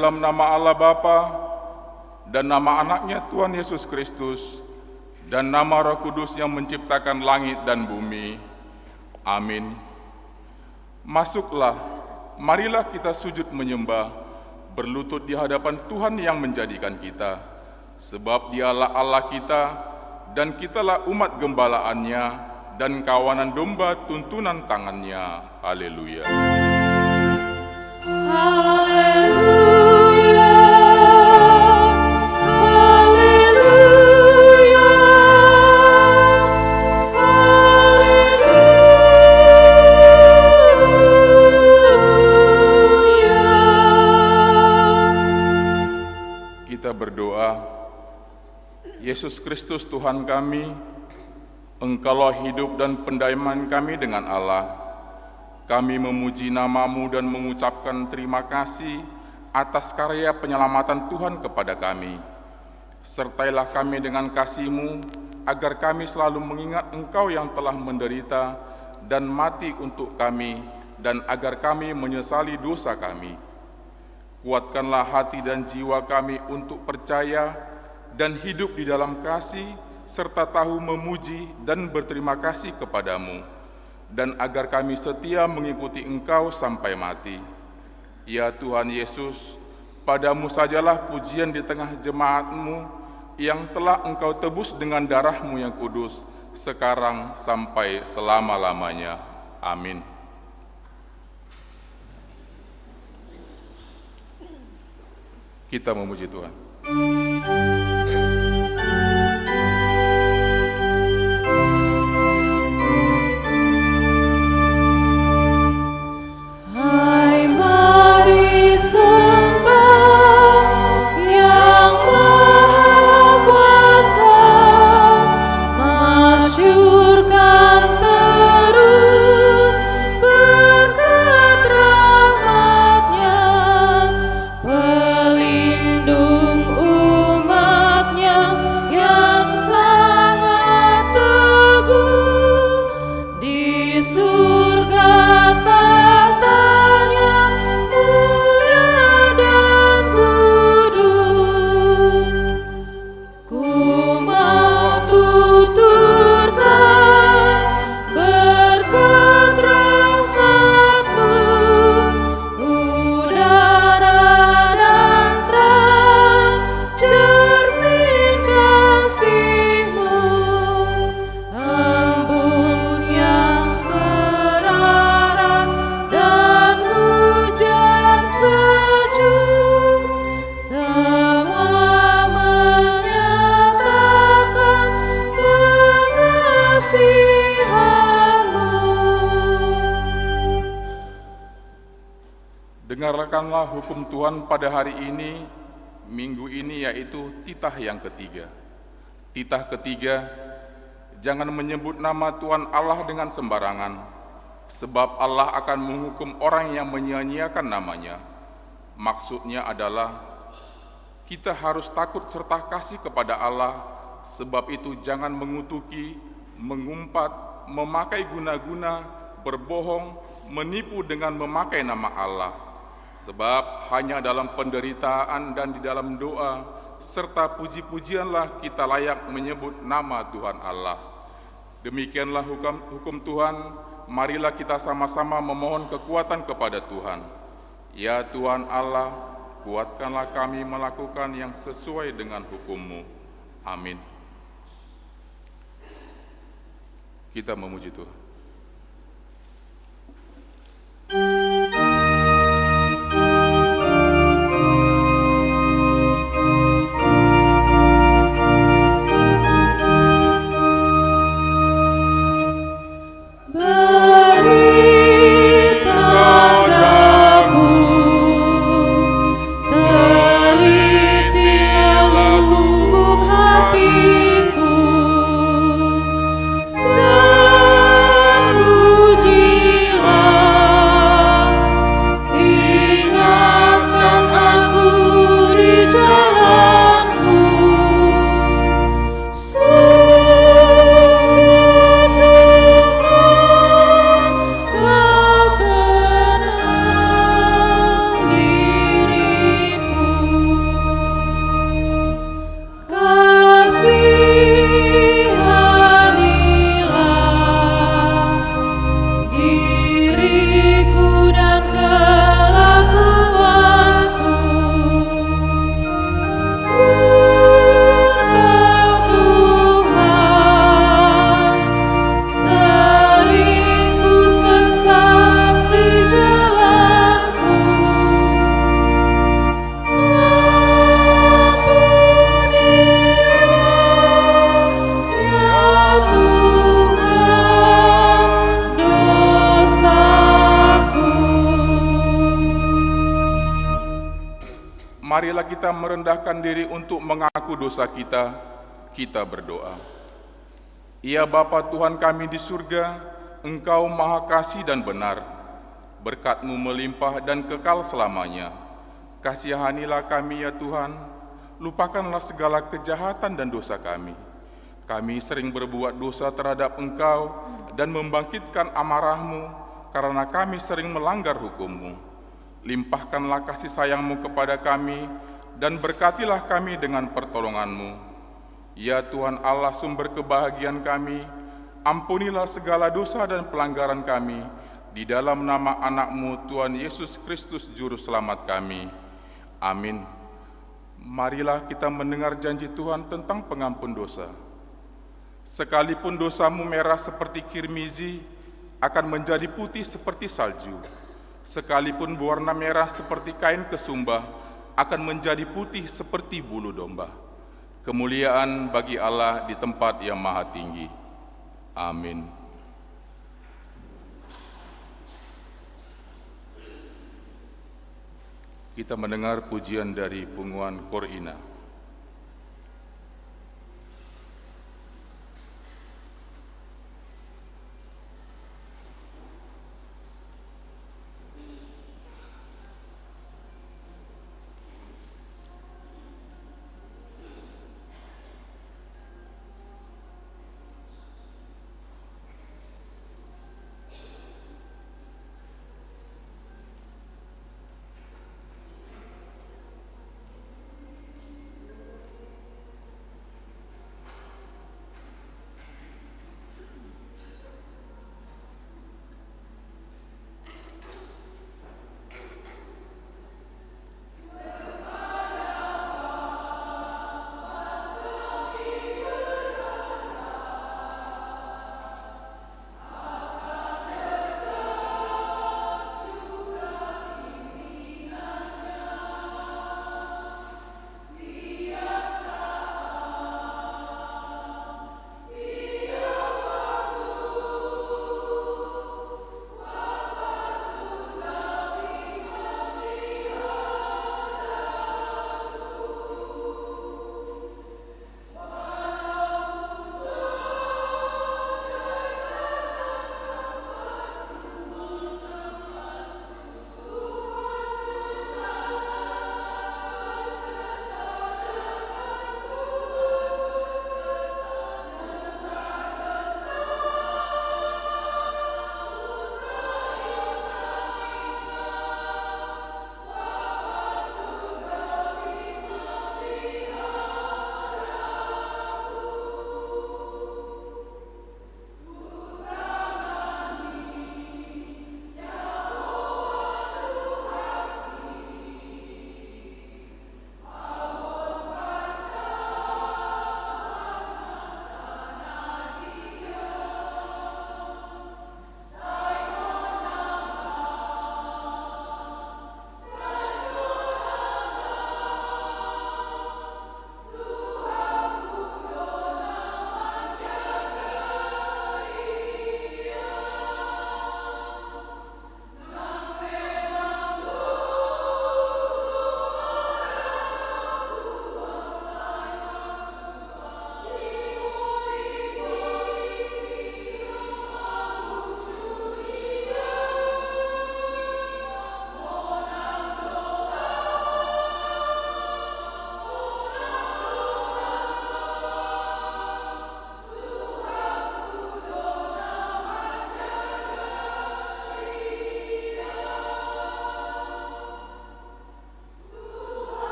dalam nama Allah Bapa dan nama anaknya Tuhan Yesus Kristus dan nama Roh Kudus yang menciptakan langit dan bumi. Amin. Masuklah, marilah kita sujud menyembah, berlutut di hadapan Tuhan yang menjadikan kita, sebab Dialah Allah kita, dan kitalah umat gembalaannya, dan kawanan domba tuntunan tangannya. Haleluya. Haleluya. Kita berdoa. Yesus Kristus Tuhan kami, Engkaulah hidup dan pendamaian kami dengan Allah. Kami memuji nama-Mu dan mengucapkan terima kasih atas karya penyelamatan Tuhan kepada kami. Sertailah kami dengan kasih-Mu, agar kami selalu mengingat Engkau yang telah menderita dan mati untuk kami, dan agar kami menyesali dosa kami. Kuatkanlah hati dan jiwa kami untuk percaya dan hidup di dalam kasih, serta tahu memuji dan berterima kasih kepadamu, dan agar kami setia mengikuti Engkau sampai mati. Ya Tuhan Yesus, padamu sajalah pujian di tengah jemaat-Mu yang telah Engkau tebus dengan darah-Mu yang kudus, sekarang sampai selama-lamanya. Amin. Kita memuji Tuhan. Hai, mari sembah Yang Maha Kuasa, masyurkan terus berkat rahmat-Nya, pelindung umat-Nya yang sangat teguh. Di surga tahtanya mulia dan kudus. Ku mau tuturkan berkat rahmat-Mu, udara dan terang cermin kasih-Mu, embun yang berarah dan hujan sejuk, semua menyatakan pengasihan-Mu. Dengarkanlah hukum Tuhan pada hari ini, minggu ini, yaitu titah yang ketiga. Titah ketiga, jangan menyebut nama Tuhan Allah dengan sembarangan, sebab Allah akan menghukum orang yang menyia-nyiakan namanya. Maksudnya adalah kita harus takut serta kasih kepada Allah, sebab itu jangan mengutuki, mengumpat, memakai guna-guna, berbohong, menipu dengan memakai nama Allah. Sebab hanya dalam penderitaan dan di dalam doa serta puji-pujianlah kita layak menyebut nama Tuhan Allah. Demikianlah hukum Tuhan. Marilah kita sama-sama memohon kekuatan kepada Tuhan. Ya Tuhan Allah, kuatkanlah kami melakukan yang sesuai dengan hukum-Mu. Amin. Kita memuji Tuhan. Beri tadaku, telitilah lubuk hatiku, dan marilah kita merendahkan diri untuk mengaku dosa kita. Kita berdoa. Ya Bapa Tuhan kami di surga, Engkau Maha Kasih dan benar. Berkat-Mu melimpah dan kekal selamanya. Kasihanilah kami ya Tuhan, lupakanlah segala kejahatan dan dosa kami. Kami sering berbuat dosa terhadap Engkau dan membangkitkan amarah-Mu karena kami sering melanggar hukum-Mu. Limpahkanlah kasih sayang-Mu kepada kami dan berkatilah kami dengan pertolongan-Mu. Ya Tuhan Allah sumber kebahagiaan kami, ampunilah segala dosa dan pelanggaran kami, di dalam nama anak-Mu Tuhan Yesus Kristus Juru Selamat kami. Amin. Marilah kita mendengar janji Tuhan tentang pengampun dosa. Sekalipun dosamu merah seperti kirmizi, akan menjadi putih seperti salju. Sekalipun berwarna merah seperti kain kesumbah, akan menjadi putih seperti bulu domba. Kemuliaan bagi Allah di tempat yang maha tinggi. Amin. Kita mendengar pujian dari Punguan Korina.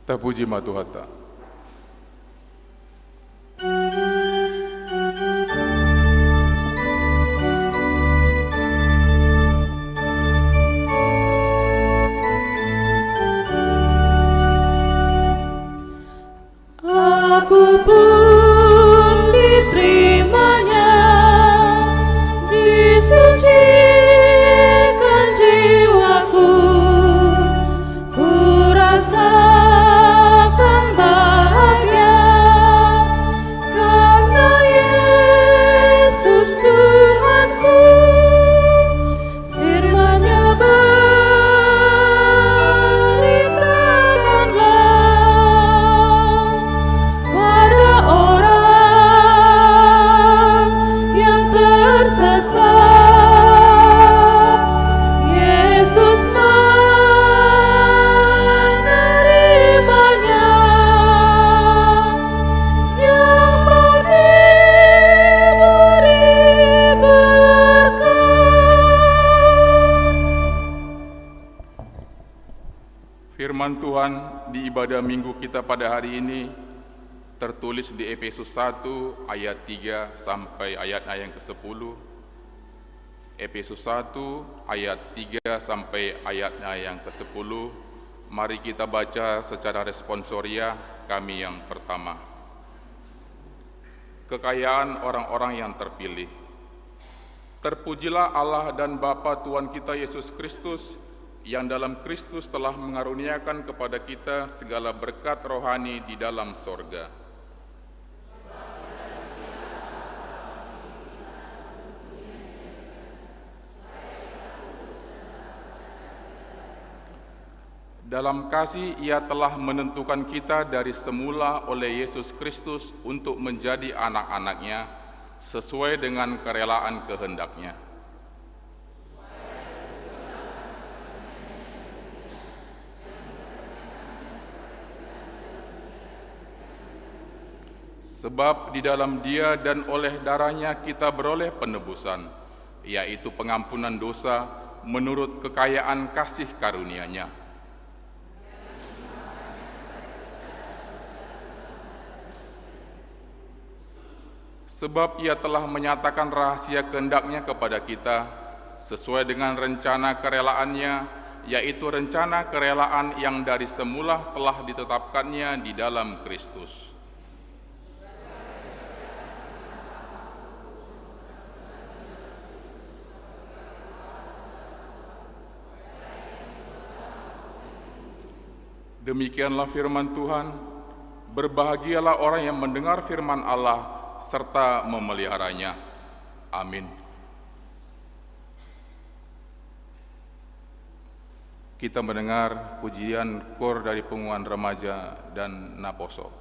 Terpuji Matuhata. Firman Tuhan di ibadah minggu kita pada hari ini tertulis di Efesus 1 ayat 3 sampai ayat yang ke-10. Efesus 1 ayat 3 sampai ayatnya yang ke-10. Mari kita baca secara responsoria kami yang pertama. Kekayaan orang-orang yang terpilih. Terpujilah Allah dan Bapa Tuhan kita Yesus Kristus, yang dalam Kristus telah mengaruniakan kepada kita segala berkat rohani di dalam sorga. Dalam kasih Ia telah menentukan kita dari semula oleh Yesus Kristus untuk menjadi anak-anak-Nya sesuai dengan kerelaan kehendak-Nya. Sebab di dalam Dia dan oleh darah-Nya kita beroleh penebusan, yaitu pengampunan dosa menurut kekayaan kasih karunia-Nya. Sebab Ia telah menyatakan rahasia kehendak-Nya kepada kita sesuai dengan rencana kerelaan-Nya, yaitu rencana kerelaan yang dari semula telah ditetapkan-Nya di dalam Kristus. Demikianlah firman Tuhan. Berbahagialah orang yang mendengar firman Allah serta memeliharanya. Amin. Kita mendengar pujian kor dari Pengumuman Remaja dan Naposo.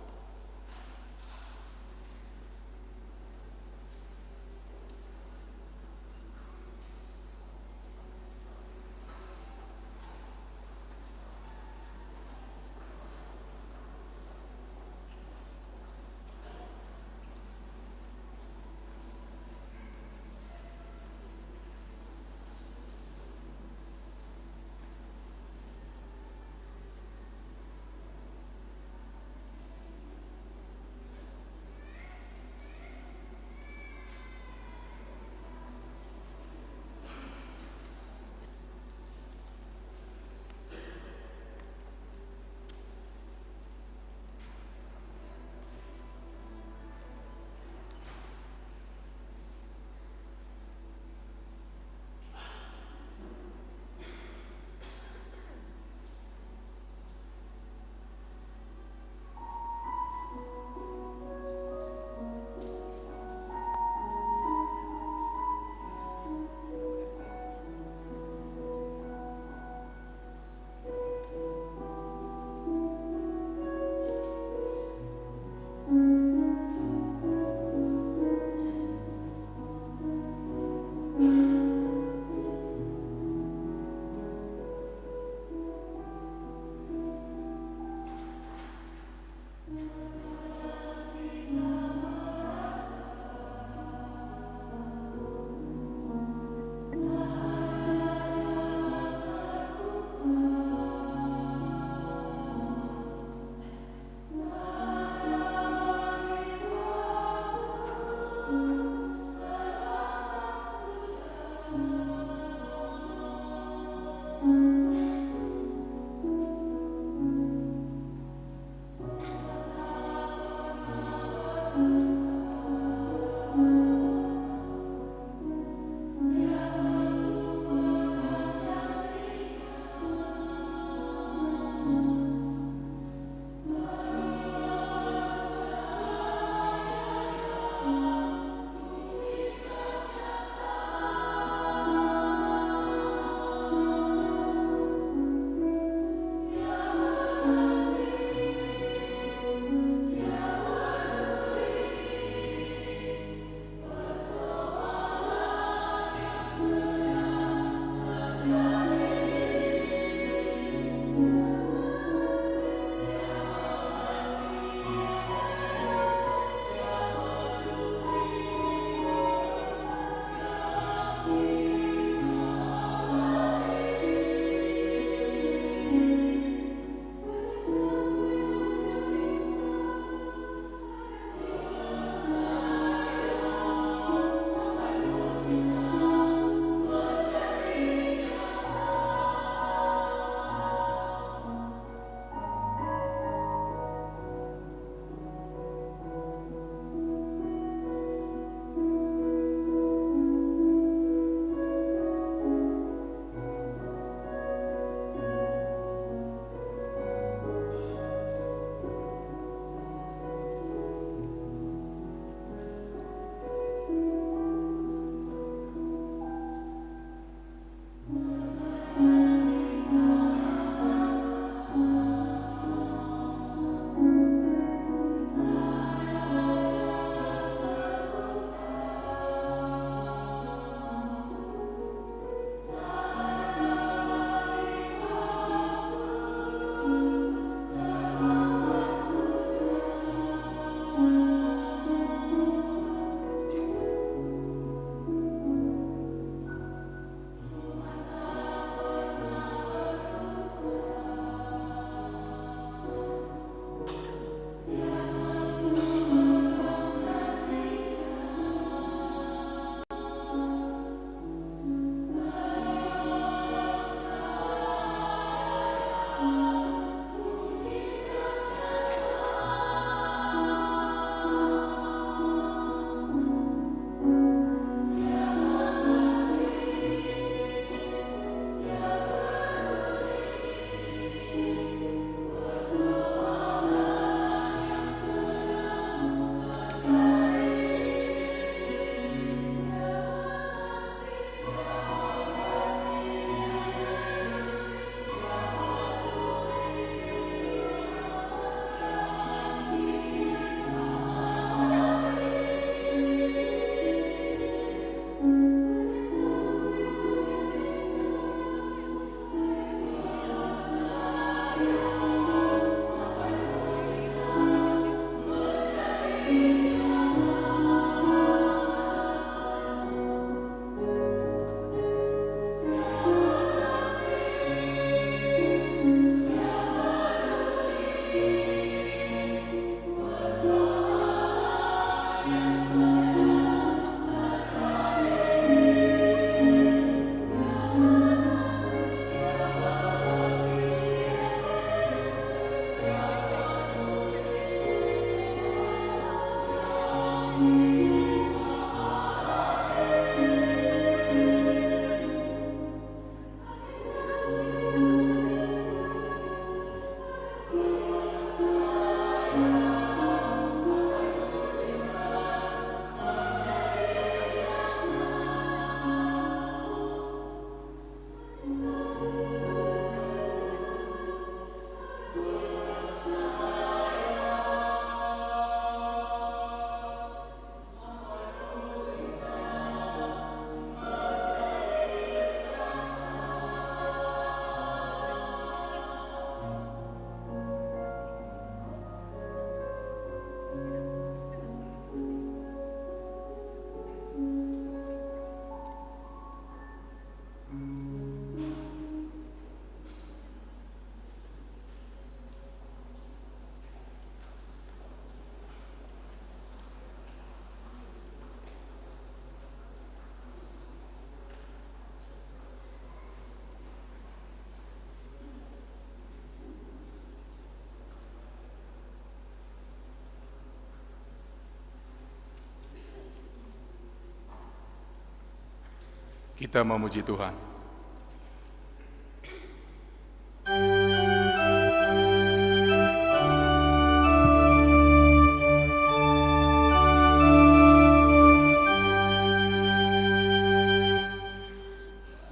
Kita memuji Tuhan.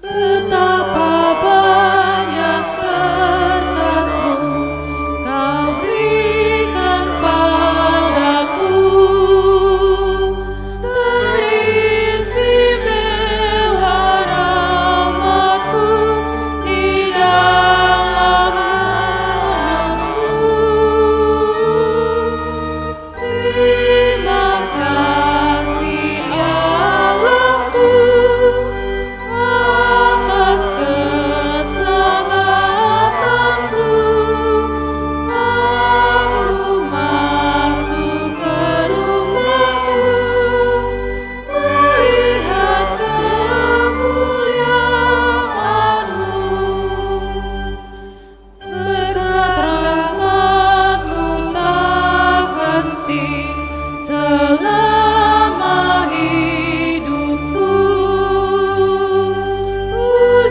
Betapa banyak berkat-Mu Kau berikan padaku, teristimewa rahmat-Mu di dalam hidupku. Terima kasih Allahku atas keselamatanku. Aku masuk ke rumah-Mu, melihat kemuliaan-Mu. Berkat rahmat-Mu tak henti selama hidupku.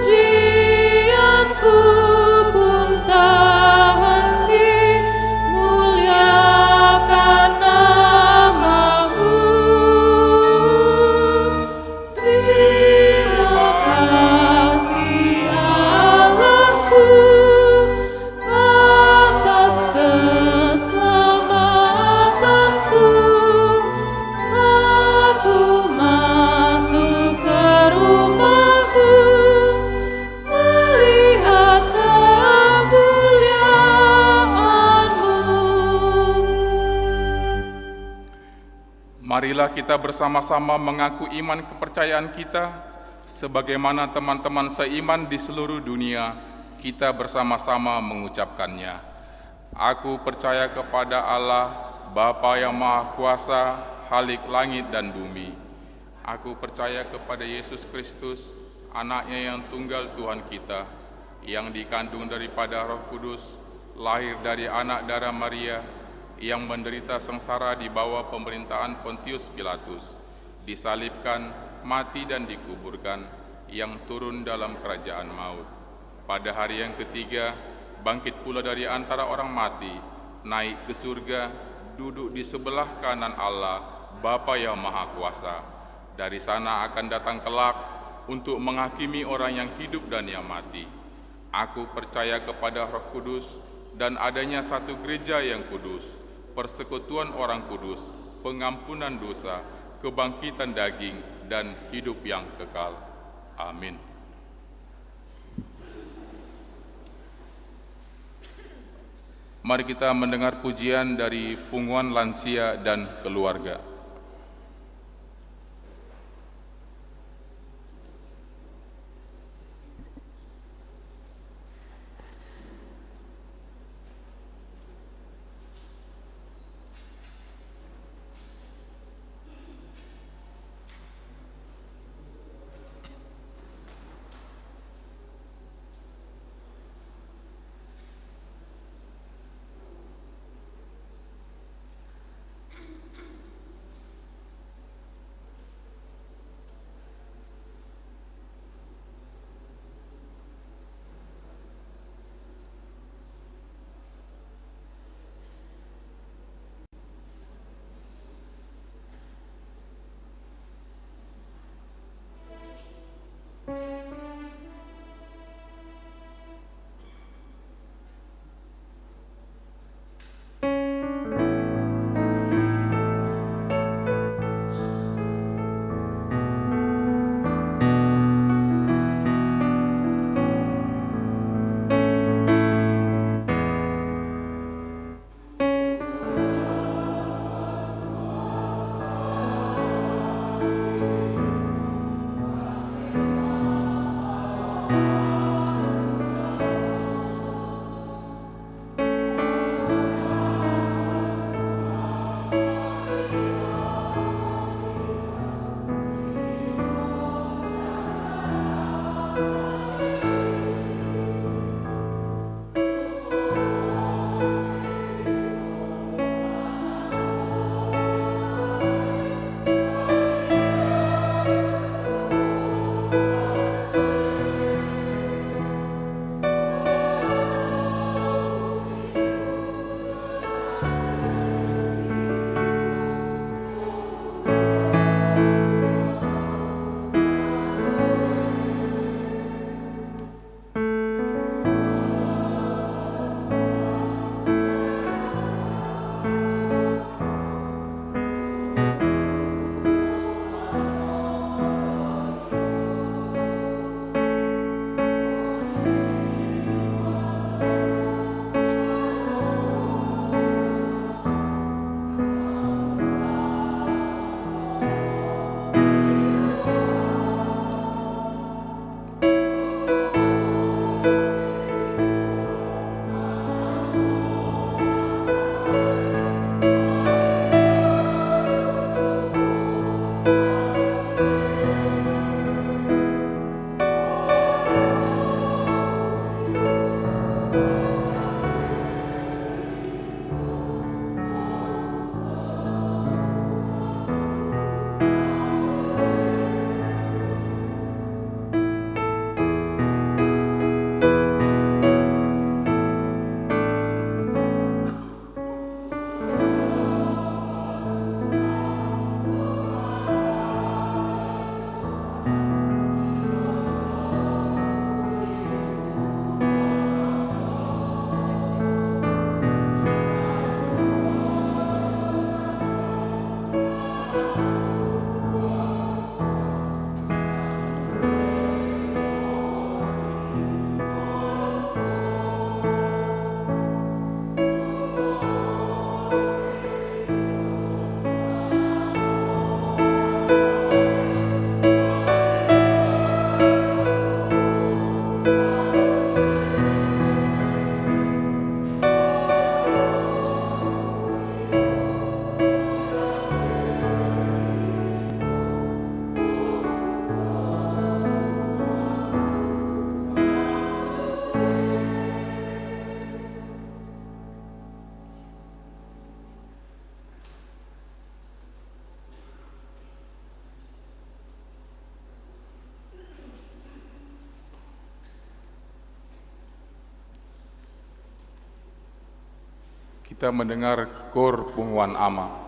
Pujianku pun tak henti muliakan nama-Mu. Terima kasih Allahku atas keselamatanku. Aku masuk ke rumah-Mu, melihat kemuliaan-Mu. Marilah kita bersama-sama mengaku iman kepercayaan kita, sebagaimana teman-teman seiman di seluruh dunia, kita bersama-sama mengucapkannya. Aku percaya kepada Allah, Bapa yang Maha Kuasa, Khalik langit dan bumi. Aku percaya kepada Yesus Kristus, Anaknya yang tunggal Tuhan kita, yang dikandung daripada Roh Kudus, lahir dari anak darah Maria, yang menderita sengsara di bawah pemerintahan Pontius Pilatus, disalibkan, mati dan dikuburkan, yang turun dalam kerajaan maut. Pada hari yang ketiga, bangkit pula dari antara orang mati, naik ke surga, duduk di sebelah kanan Allah, Bapa yang Maha Kuasa. Dari sana akan datang kelak untuk menghakimi orang yang hidup dan yang mati. Aku percaya kepada Roh Kudus dan adanya satu gereja yang kudus, persekutuan orang kudus, pengampunan dosa, kebangkitan daging, dan hidup yang kekal. Amin. Mari kita mendengar pujian dari Punggungan Lansia dan Keluarga. Kita mendengar kor Pungwan Ama.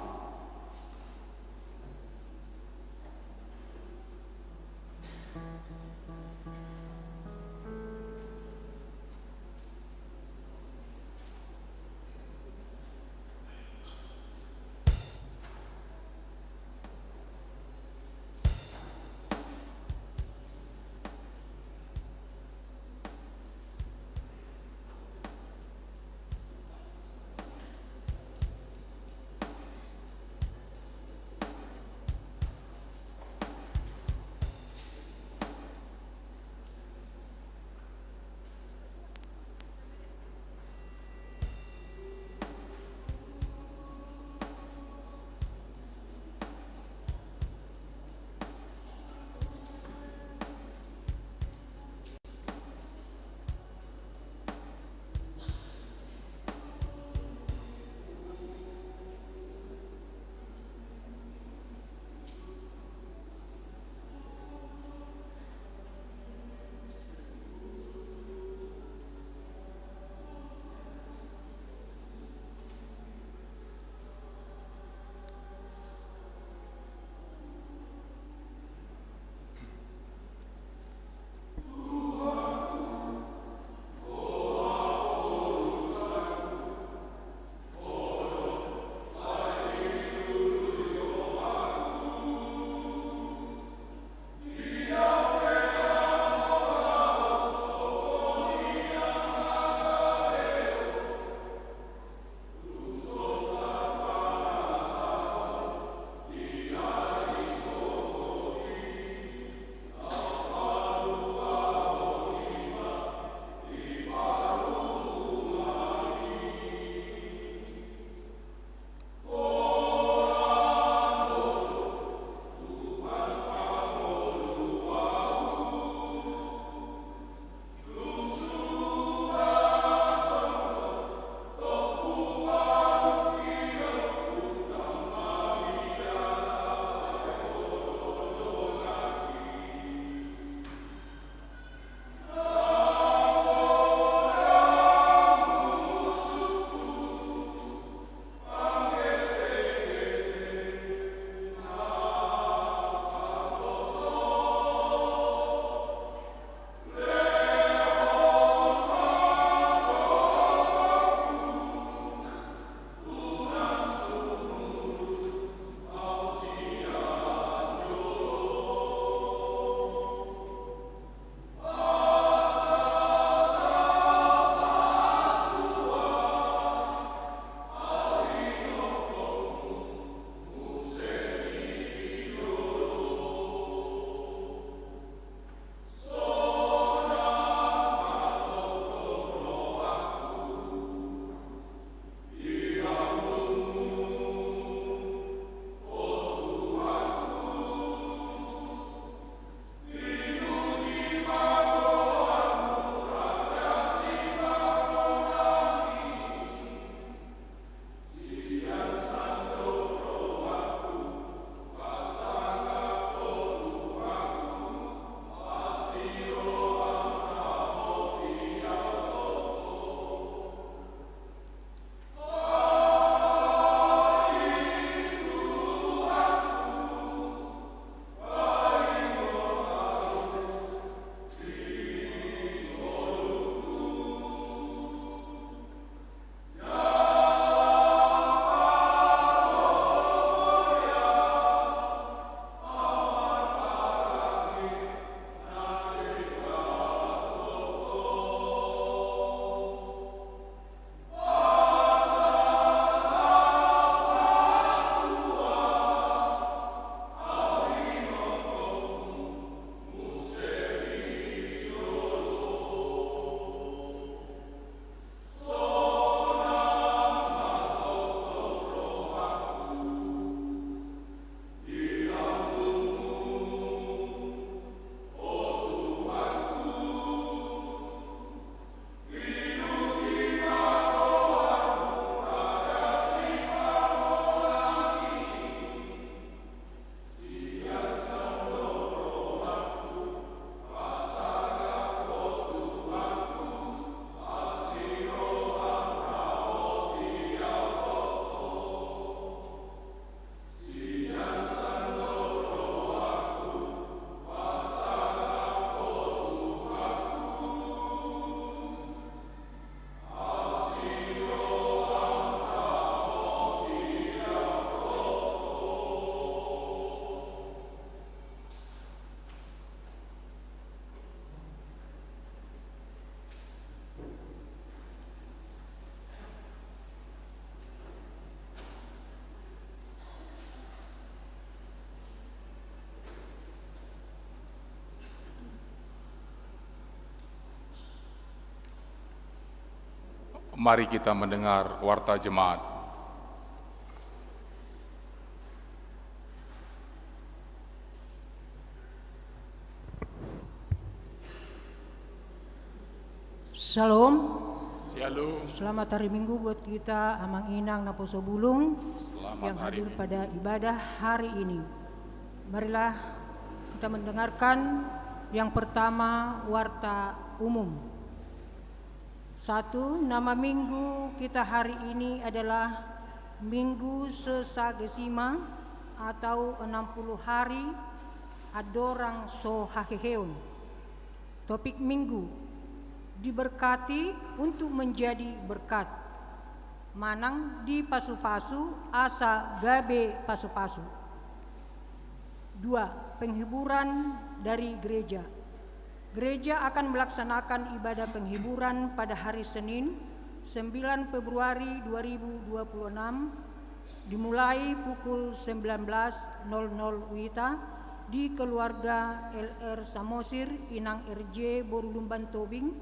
Mari kita mendengar warta jemaat. Shalom. Shalom. Selamat hari Minggu buat kita Amang Inang Naposo Bulung Selamat yang hari hadir Minggu. pada ibadah hari ini. Marilah kita mendengarkan yang pertama warta umum. 1. Nama minggu kita hari ini adalah Minggu Sesagesima atau 60 hari Adorang Sohaheheon. Topik minggu, diberkati untuk menjadi berkat. Manang di pasu-pasu asa gabe pasu-pasu. 2. Penghiburan dari gereja. Gereja akan melaksanakan ibadah penghiburan pada hari Senin 9 Februari 2026 dimulai pukul 19.00 WITA di keluarga LR Samosir Inang RJ Borulumban Tobing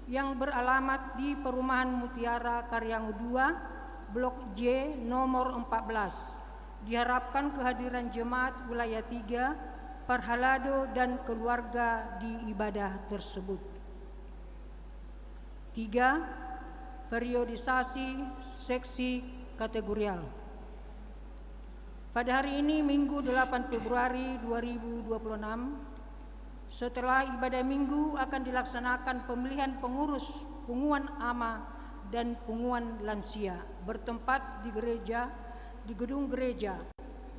yang beralamat di Perumahan Mutiara Karyangu 2 Blok J nomor 14. Diharapkan kehadiran jemaat wilayah 3 Parhalado dan keluarga di ibadah tersebut. 3. Periodisasi seksi kategorial. Pada hari ini Minggu 8 Februari 2026, setelah ibadah minggu akan dilaksanakan pemilihan pengurus, punguan ama dan punguan lansia bertempat di gedung gereja.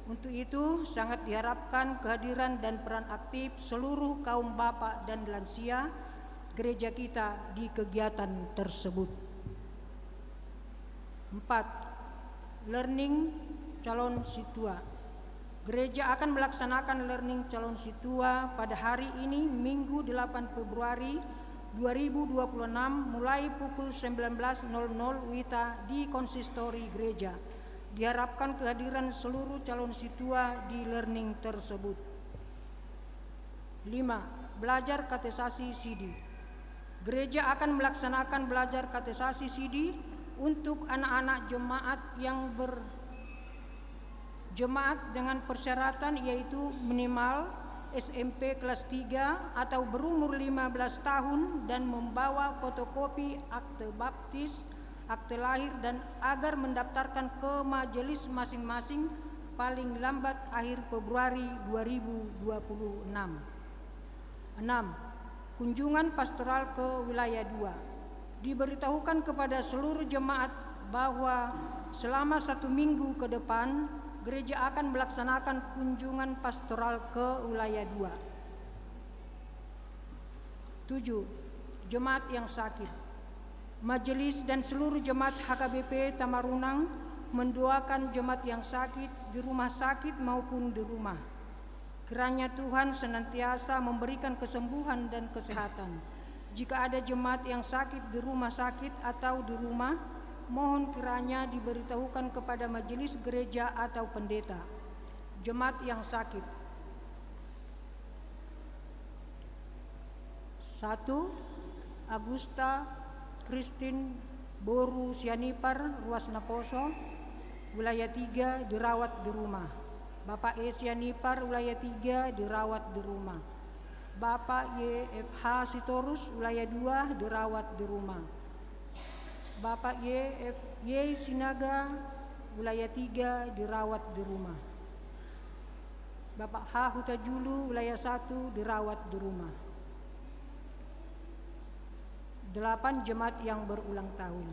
Untuk itu sangat diharapkan kehadiran dan peran aktif seluruh kaum bapak dan lansia gereja kita di kegiatan tersebut. 4. Learning calon situa. Gereja akan melaksanakan learning calon situa pada hari ini Minggu 8 Februari 2026 mulai pukul 19.00 WITA di konsistori gereja. Diharapkan kehadiran seluruh calon situa di learning tersebut. 5. Belajar katekisasi CD. Gereja akan melaksanakan belajar katekisasi CD untuk anak-anak jemaat yang berjemaat dengan persyaratan yaitu minimal SMP kelas 3 atau berumur 15 tahun dan membawa fotokopi akte baptis, akte lahir dan agar mendaftarkan ke majelis masing-masing paling lambat akhir Februari 2026. 6. Kunjungan pastoral ke wilayah 2. Diberitahukan kepada seluruh jemaat bahwa selama 1 minggu ke depan gereja akan melaksanakan kunjungan pastoral ke wilayah 2. 7. Jemaat yang sakit. Majelis dan seluruh jemaat HKBP Tamarunang mendoakan jemaat yang sakit di rumah sakit maupun di rumah. Kiranya Tuhan senantiasa memberikan kesembuhan dan kesehatan. Jika ada jemaat yang sakit di rumah sakit atau di rumah, mohon kiranya diberitahukan kepada majelis gereja atau pendeta. Jemaat yang sakit. 1. Agusta Christine Boru Sianipar, Ruas Naposo, wilayah 3 dirawat di rumah. Bapak E Sianipar, wilayah 3 dirawat di rumah. Bapak YFH Sitorus, wilayah 2 dirawat di rumah. Bapak Y Sinaga, wilayah 3 dirawat di rumah. Bapak H Hutajulu, wilayah 1 dirawat di rumah. 8 jemaat yang berulang tahun.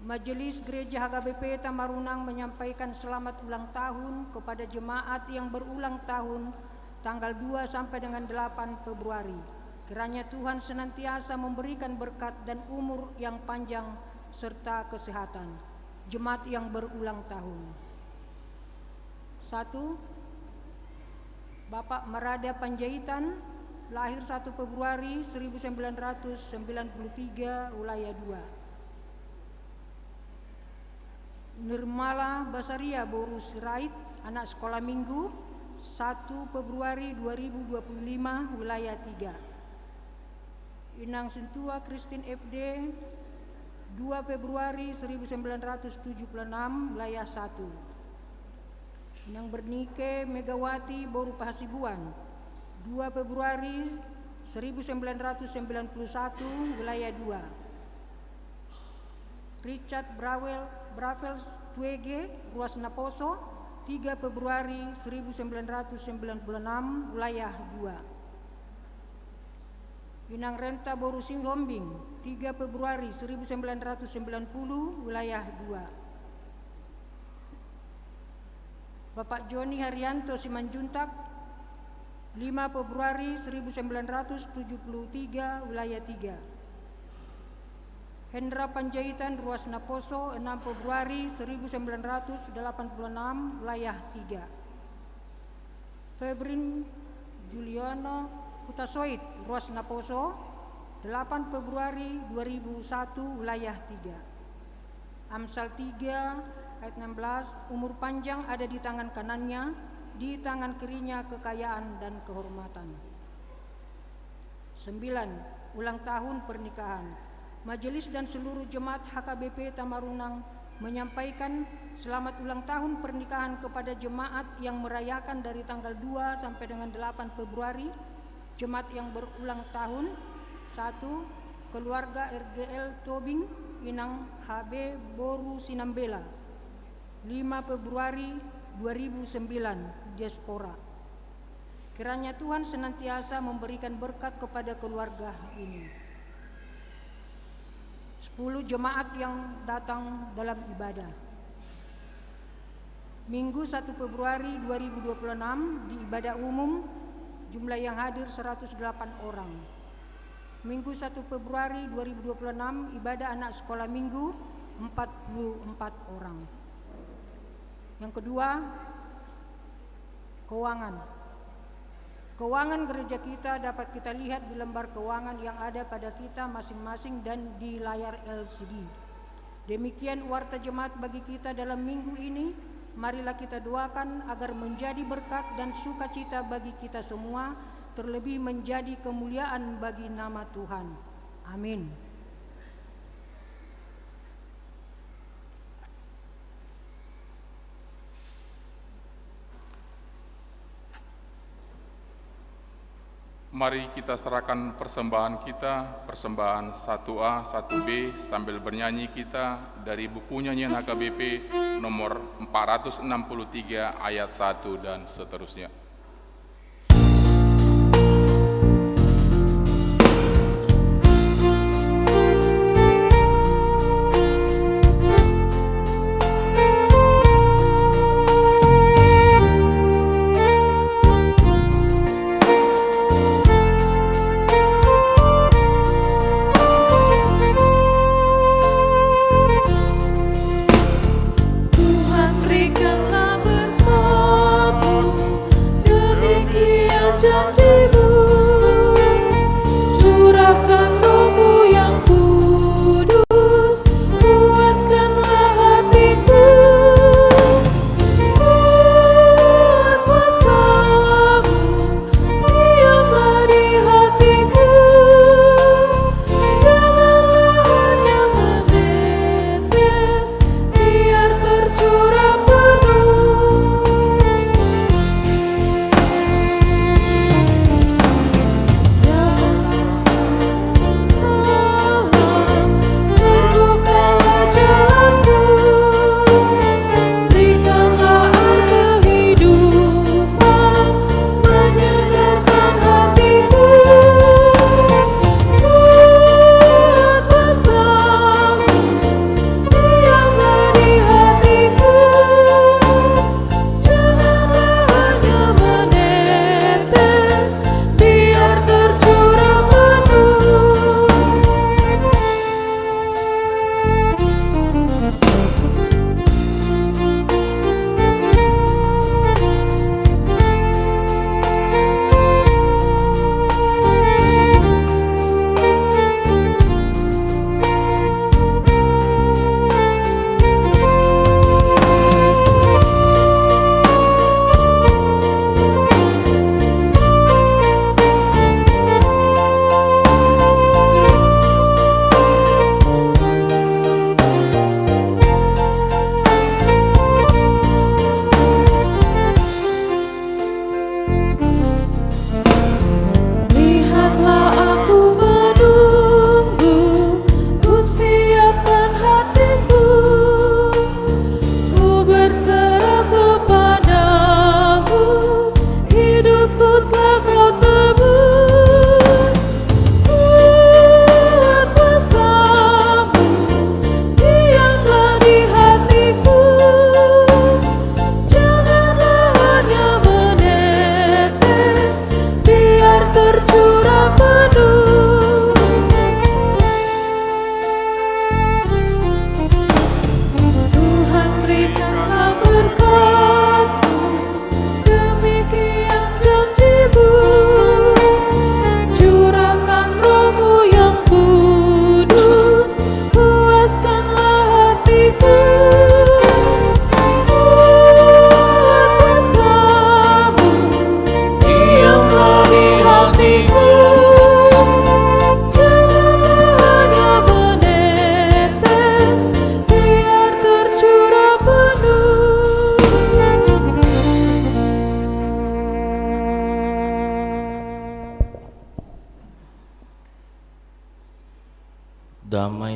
Majelis Gereja HKBP Tamarunang menyampaikan selamat ulang tahun kepada jemaat yang berulang tahun tanggal 2 sampai dengan 8 Februari. Kiranya Tuhan senantiasa memberikan berkat dan umur yang panjang serta kesehatan. Jemaat yang berulang tahun. 1. Bapak Marada Panjaitan, lahir 1 Februari 1993, wilayah 2. Nirmala Basaria Boru Sirait, anak sekolah minggu, 1 Februari 2025, wilayah 3. Inang Sentua Christine FD, 2 Februari 1976 wilayah 1. Inang Bernike Megawati Boru Pahasibuan 2 Februari 1991 wilayah 2. Richard Bravel Twege Ruas Naposo 3 Februari 1996 wilayah 2. Inang Renta Boru Singhombing 3 Februari 1990 wilayah 2. Bapak Joni Haryanto Simanjuntak 5 Februari 1973 wilayah 3. Hendra Panjaitan Ruas Naposo 6 Februari 1986 wilayah 3. Febrin Juliano Hutasoid Ruas Naposo 8 Februari 2001 wilayah 3. Amsal 3 ayat 16, umur panjang ada di tangan kanannya, di tangan kirinya kekayaan dan kehormatan. 9. Ulang tahun pernikahan. Majelis dan seluruh jemaat HKBP Tamarunang menyampaikan selamat ulang tahun pernikahan kepada jemaat yang merayakan dari tanggal 2 sampai dengan 8 Februari. Jemaat yang berulang tahun: 1. Keluarga RGL Tobing Inang HB Boru Sinambela 5 Februari 2009 Diaspora. Kiranya Tuhan senantiasa memberikan berkat kepada keluarga ini. 10 jemaat yang datang dalam ibadah. Minggu 1 Februari 2026 di ibadah umum jumlah yang hadir 108 orang. Minggu 1 Februari 2026 ibadah anak sekolah minggu 44 orang. Yang kedua, keuangan. Keuangan gereja kita dapat kita lihat di lembar keuangan yang ada pada kita masing-masing dan di layar LCD. Demikian warta jemaat bagi kita dalam minggu ini. Marilah kita doakan agar menjadi berkat dan sukacita bagi kita semua, terlebih menjadi kemuliaan bagi nama Tuhan. Amin. Mari kita serahkan persembahan kita, persembahan 1A, 1B, sambil bernyanyi kita dari buku nyanyian HKBP nomor 463 ayat 1 dan seterusnya. Tuhan berikanlah berkat-Mu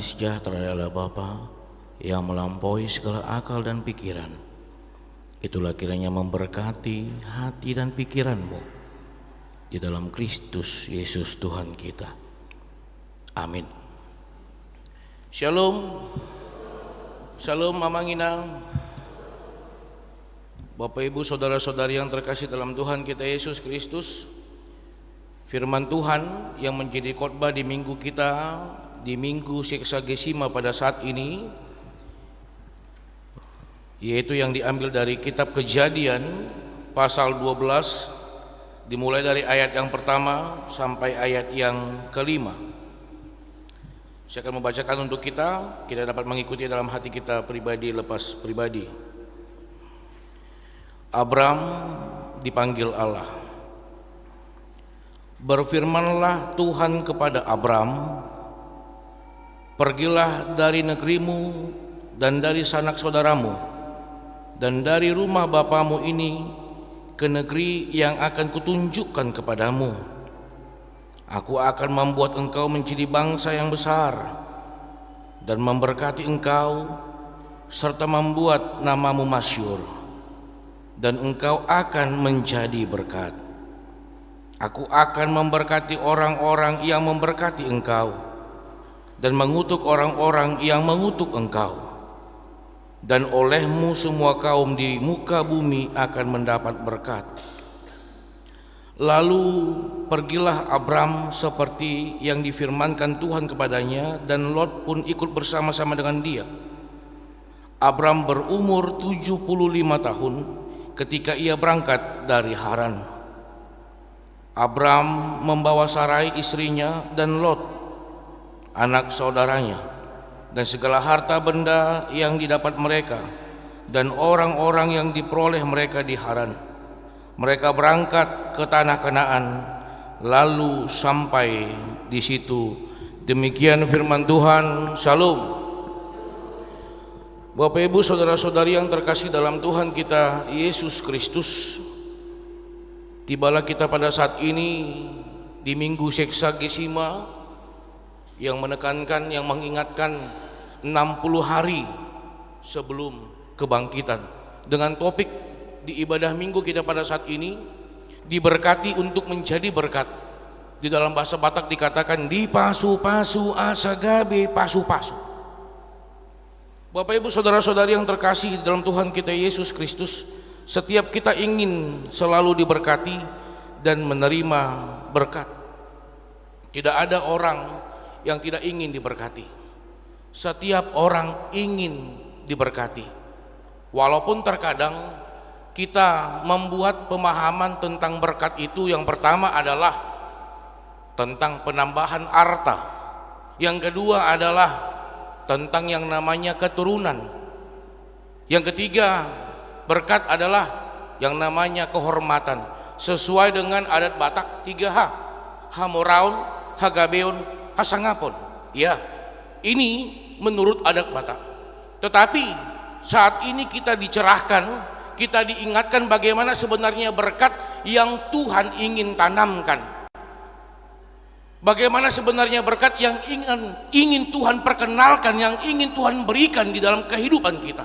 damai sejahtera Allah Bapa yang melampaui segala akal dan pikiran, itulah kiranya memberkati hati dan pikiranmu di dalam Kristus Yesus Tuhan kita. Amin. Shalom. Shalom Mama Nginang. Bapak Ibu saudara-saudari yang terkasih dalam Tuhan kita Yesus Kristus, firman Tuhan yang menjadi khotbah di minggu kita, di minggu Seksagesima pada saat ini, yaitu yang diambil dari kitab Kejadian pasal 12, dimulai dari ayat yang pertama sampai ayat yang kelima. Saya akan membacakan untuk kita dapat mengikuti dalam hati kita pribadi lepas pribadi. Abram dipanggil Allah. Berfirmanlah Tuhan kepada Abram, pergilah dari negerimu dan dari sanak saudaramu dan dari rumah bapamu ini ke negeri yang akan kutunjukkan kepadamu. Aku akan membuat engkau menjadi bangsa yang besar dan memberkati engkau serta membuat namamu masyhur, dan engkau akan menjadi berkat. Aku akan memberkati orang-orang yang memberkati engkau dan mengutuk orang-orang yang mengutuk engkau, dan olehmu semua kaum di muka bumi akan mendapat berkat. Lalu pergilah Abram seperti yang difirmankan Tuhan kepadanya, dan Lot pun ikut bersama-sama dengan dia. Abram berumur 75 tahun ketika ia berangkat dari Haran. Abram membawa Sarai istrinya dan Lot anak saudaranya dan segala harta benda yang didapat mereka dan orang-orang yang diperoleh mereka di Haran. Mereka berangkat ke tanah Kanaan lalu sampai di situ. Demikian firman Tuhan. Shalom. Bapak Ibu saudara-saudari yang terkasih dalam Tuhan kita Yesus Kristus, tibalah kita pada saat ini di minggu Seksagesima yang menekankan, yang mengingatkan 60 hari sebelum kebangkitan, dengan topik di ibadah minggu kita pada saat ini, diberkati untuk menjadi berkat. Di dalam bahasa Batak dikatakan di pasu-pasu asagabe pasu-pasu. Bapak Ibu saudara-saudari yang terkasih dalam Tuhan kita Yesus Kristus, setiap kita ingin selalu diberkati dan menerima berkat. Tidak ada orang yang tidak ingin diberkati. Setiap orang ingin diberkati. Walaupun terkadang kita membuat pemahaman tentang berkat itu, yang pertama adalah tentang penambahan harta, yang kedua adalah tentang yang namanya keturunan, yang ketiga berkat adalah yang namanya kehormatan sesuai dengan adat Batak 3H, Hamoraun, Hagabeon, Hasangapon. Ya, ini menurut adat Batak. Tetapi saat ini kita dicerahkan, kita diingatkan bagaimana sebenarnya berkat yang Tuhan ingin tanamkan. Bagaimana sebenarnya berkat yang ingin Tuhan perkenalkan, yang ingin Tuhan berikan di dalam kehidupan kita.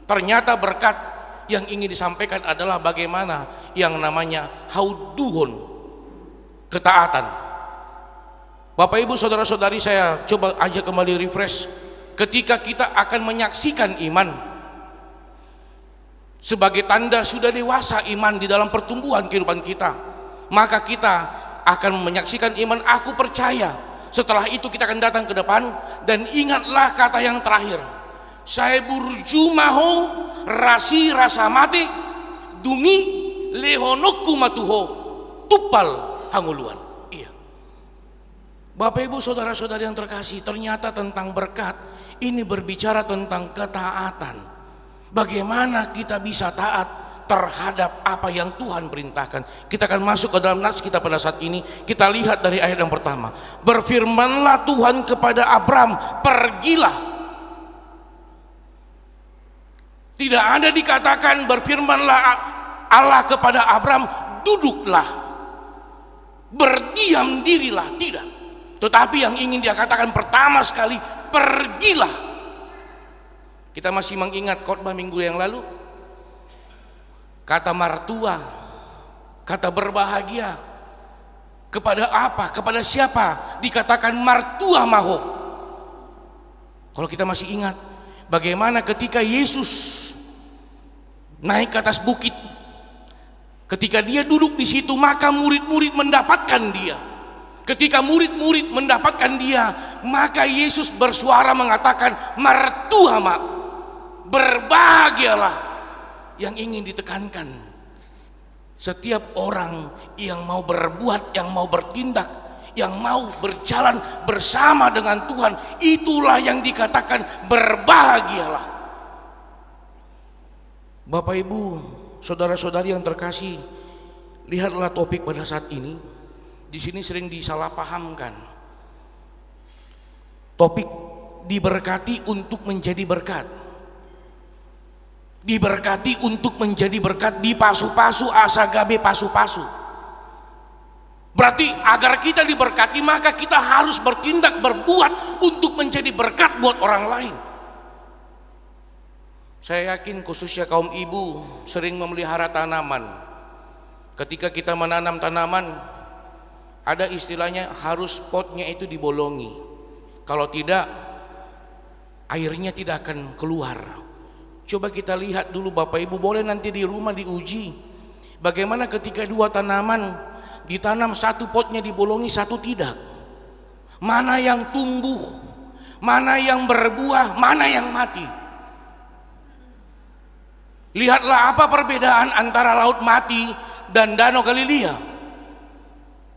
Ternyata berkat yang ingin disampaikan adalah bagaimana yang namanya hauduhun, ketaatan. Bapak Ibu saudara-saudari, saya coba aja kembali refresh. Ketika kita akan menyaksikan iman sebagai tanda sudah dewasa iman di dalam pertumbuhan kehidupan kita, maka kita akan menyaksikan iman aku percaya. Setelah itu kita akan datang ke depan dan ingatlah kata yang terakhir, saya burjumaho rasi rasa mati dungi lehonokku matuho tupal hanguluan. Iya, Bapak Ibu saudara-saudari yang terkasih, ternyata tentang berkat ini berbicara tentang ketaatan. Bagaimana kita bisa taat terhadap apa yang Tuhan perintahkan. Kita akan masuk ke dalam nats kita pada saat ini. Kita lihat dari ayat yang pertama. Berfirmanlah Tuhan kepada Abram, pergilah. Tidak ada dikatakan berfirmanlah Allah kepada Abram, duduklah, berdiam dirilah. Tidak. Tetapi yang ingin dia katakan pertama sekali, pergilah. Kita masih mengingat khotbah minggu yang lalu, kata martua, kata berbahagia, kepada apa, kepada siapa dikatakan martua maho. Kalau kita masih ingat bagaimana ketika Yesus naik ke atas bukit, ketika dia duduk di situ, maka murid-murid mendapatkan dia. Ketika murid-murid mendapatkan dia, maka Yesus bersuara mengatakan, martua mak, berbahagialah. Yang ingin ditekankan, setiap orang yang mau berbuat, yang mau bertindak, yang mau berjalan bersama dengan Tuhan, itulah yang dikatakan berbahagialah. Bapak Ibu, saudara-saudari yang terkasih, lihatlah topik pada saat ini. Di sini sering disalahpahamkan. Topik diberkati untuk menjadi berkat. Diberkati untuk menjadi berkat, dipasu-pasu asagabe pasu-pasu. Berarti agar kita diberkati, maka kita harus bertindak, berbuat untuk menjadi berkat buat orang lain. Saya yakin khususnya kaum ibu sering memelihara tanaman. Ketika kita menanam tanaman, ada istilahnya harus potnya itu dibolongi. Kalau tidak, airnya tidak akan keluar. Coba kita lihat dulu Bapak Ibu, boleh nanti di rumah diuji bagaimana ketika dua tanaman ditanam, satu potnya dibolongi, satu tidak. Mana yang tumbuh, mana yang berbuah, mana yang mati. Lihatlah apa perbedaan antara Laut Mati dan Danau Galilea.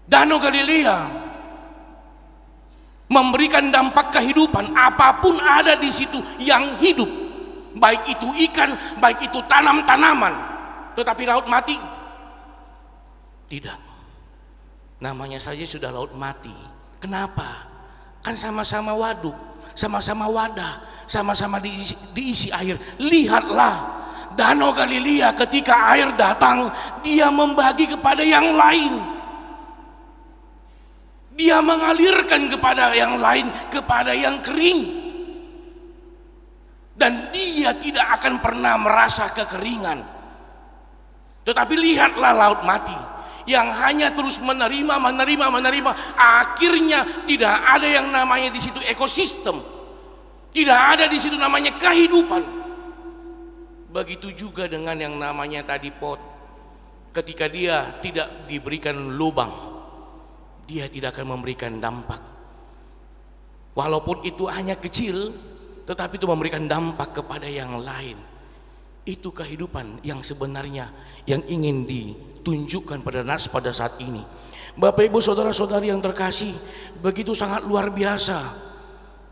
Danau Galilea memberikan dampak kehidupan, apapun ada di situ yang hidup, baik itu ikan, baik itu tanaman. Tetapi Laut Mati tidak. Namanya saja sudah Laut Mati. Kenapa? Kan sama-sama waduk, sama-sama wadah, sama-sama diisi air. Lihatlah Danau Galilea, ketika air datang, dia membagi kepada yang lain. Dia mengalirkan kepada yang lain, kepada yang kering. Dan dia tidak akan pernah merasa kekeringan. Tetapi lihatlah Laut Mati yang hanya terus menerima, akhirnya tidak ada yang namanya di situ ekosistem. Tidak ada di situ namanya kehidupan. Begitu juga dengan yang namanya tadi pot. Ketika dia tidak diberikan lubang, dia tidak akan memberikan dampak. Walaupun itu hanya kecil, tetapi itu memberikan dampak kepada yang lain. Itu kehidupan yang sebenarnya yang ingin ditunjukkan pada nas pada saat ini. Bapak Ibu saudara-saudari yang terkasih, begitu sangat luar biasa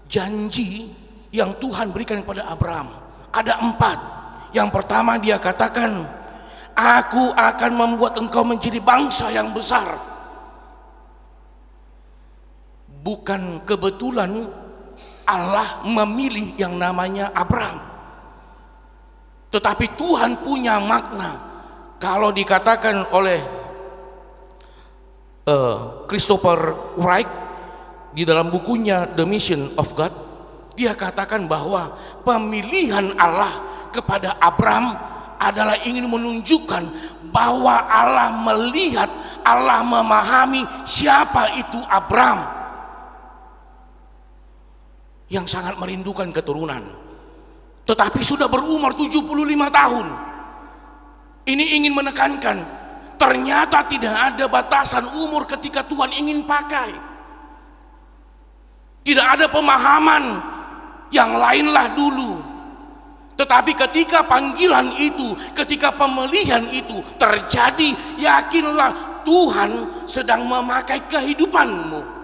janji yang Tuhan berikan kepada Abraham. Ada 4. Yang pertama dia katakan, aku akan membuat engkau menjadi bangsa yang besar. Bukan kebetulan Allah memilih yang namanya Abraham, tetapi Tuhan punya makna. Kalau dikatakan oleh Christopher Wright di dalam bukunya The Mission of God, dia katakan bahwa pemilihan Allah kepada Abraham adalah ingin menunjukkan bahwa Allah melihat, Allah memahami siapa itu Abraham yang sangat merindukan keturunan, tetapi sudah berumur 75 tahun. Ini ingin menekankan ternyata tidak ada batasan umur ketika Tuhan ingin pakai. Tidak ada pemahaman yang lainlah dulu. Tetapi ketika panggilan itu, ketika pemilihan itu terjadi, yakinlah Tuhan sedang memakai kehidupanmu.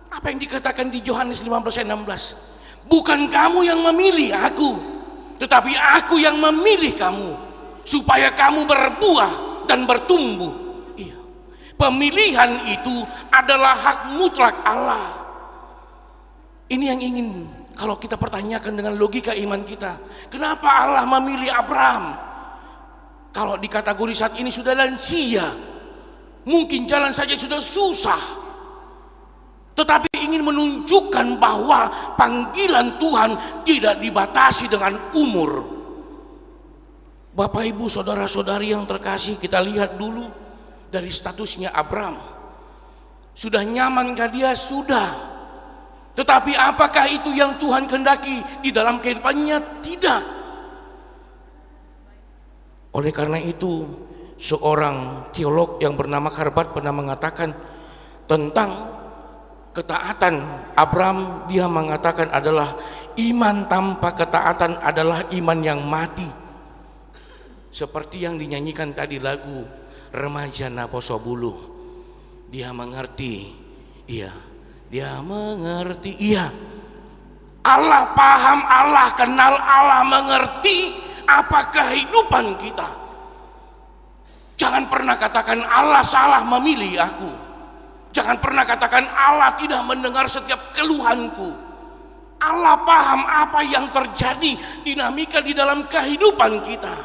Apa yang dikatakan di Yohanes 15:16? Bukan kamu yang memilih aku, tetapi aku yang memilih kamu, supaya kamu berbuah dan bertumbuh. Iya. Pemilihan itu adalah hak mutlak Allah. Ini yang ingin kalau kita pertanyakan dengan logika iman kita, kenapa Allah memilih Abraham? Kalau di kategori saat ini sudah lansia, mungkin jalan saja sudah susah. tetapi ingin menunjukkan bahwa panggilan Tuhan tidak dibatasi dengan umur. Bapak, Ibu, saudara-saudari yang terkasih, kita lihat dulu dari statusnya Abram. Sudah nyamankah dia? Sudah. Tetapi apakah itu yang Tuhan kehendaki di dalam kehidupannya? Tidak. Oleh karena itu, seorang teolog yang bernama Karbat pernah mengatakan tentang ketaatan Abram, dia mengatakan adalah iman tanpa ketaatan adalah iman yang mati. Seperti yang dinyanyikan tadi lagu Remaja Naposobulu. Dia mengerti, iya. Dia mengerti, iya. Allah paham, Allah kenal, Allah mengerti apa kehidupan kita. Jangan pernah katakan Allah salah memilih aku. Jangan pernah katakan Allah tidak mendengar setiap keluhanku. Allah paham apa yang terjadi, dinamika di dalam kehidupan kita.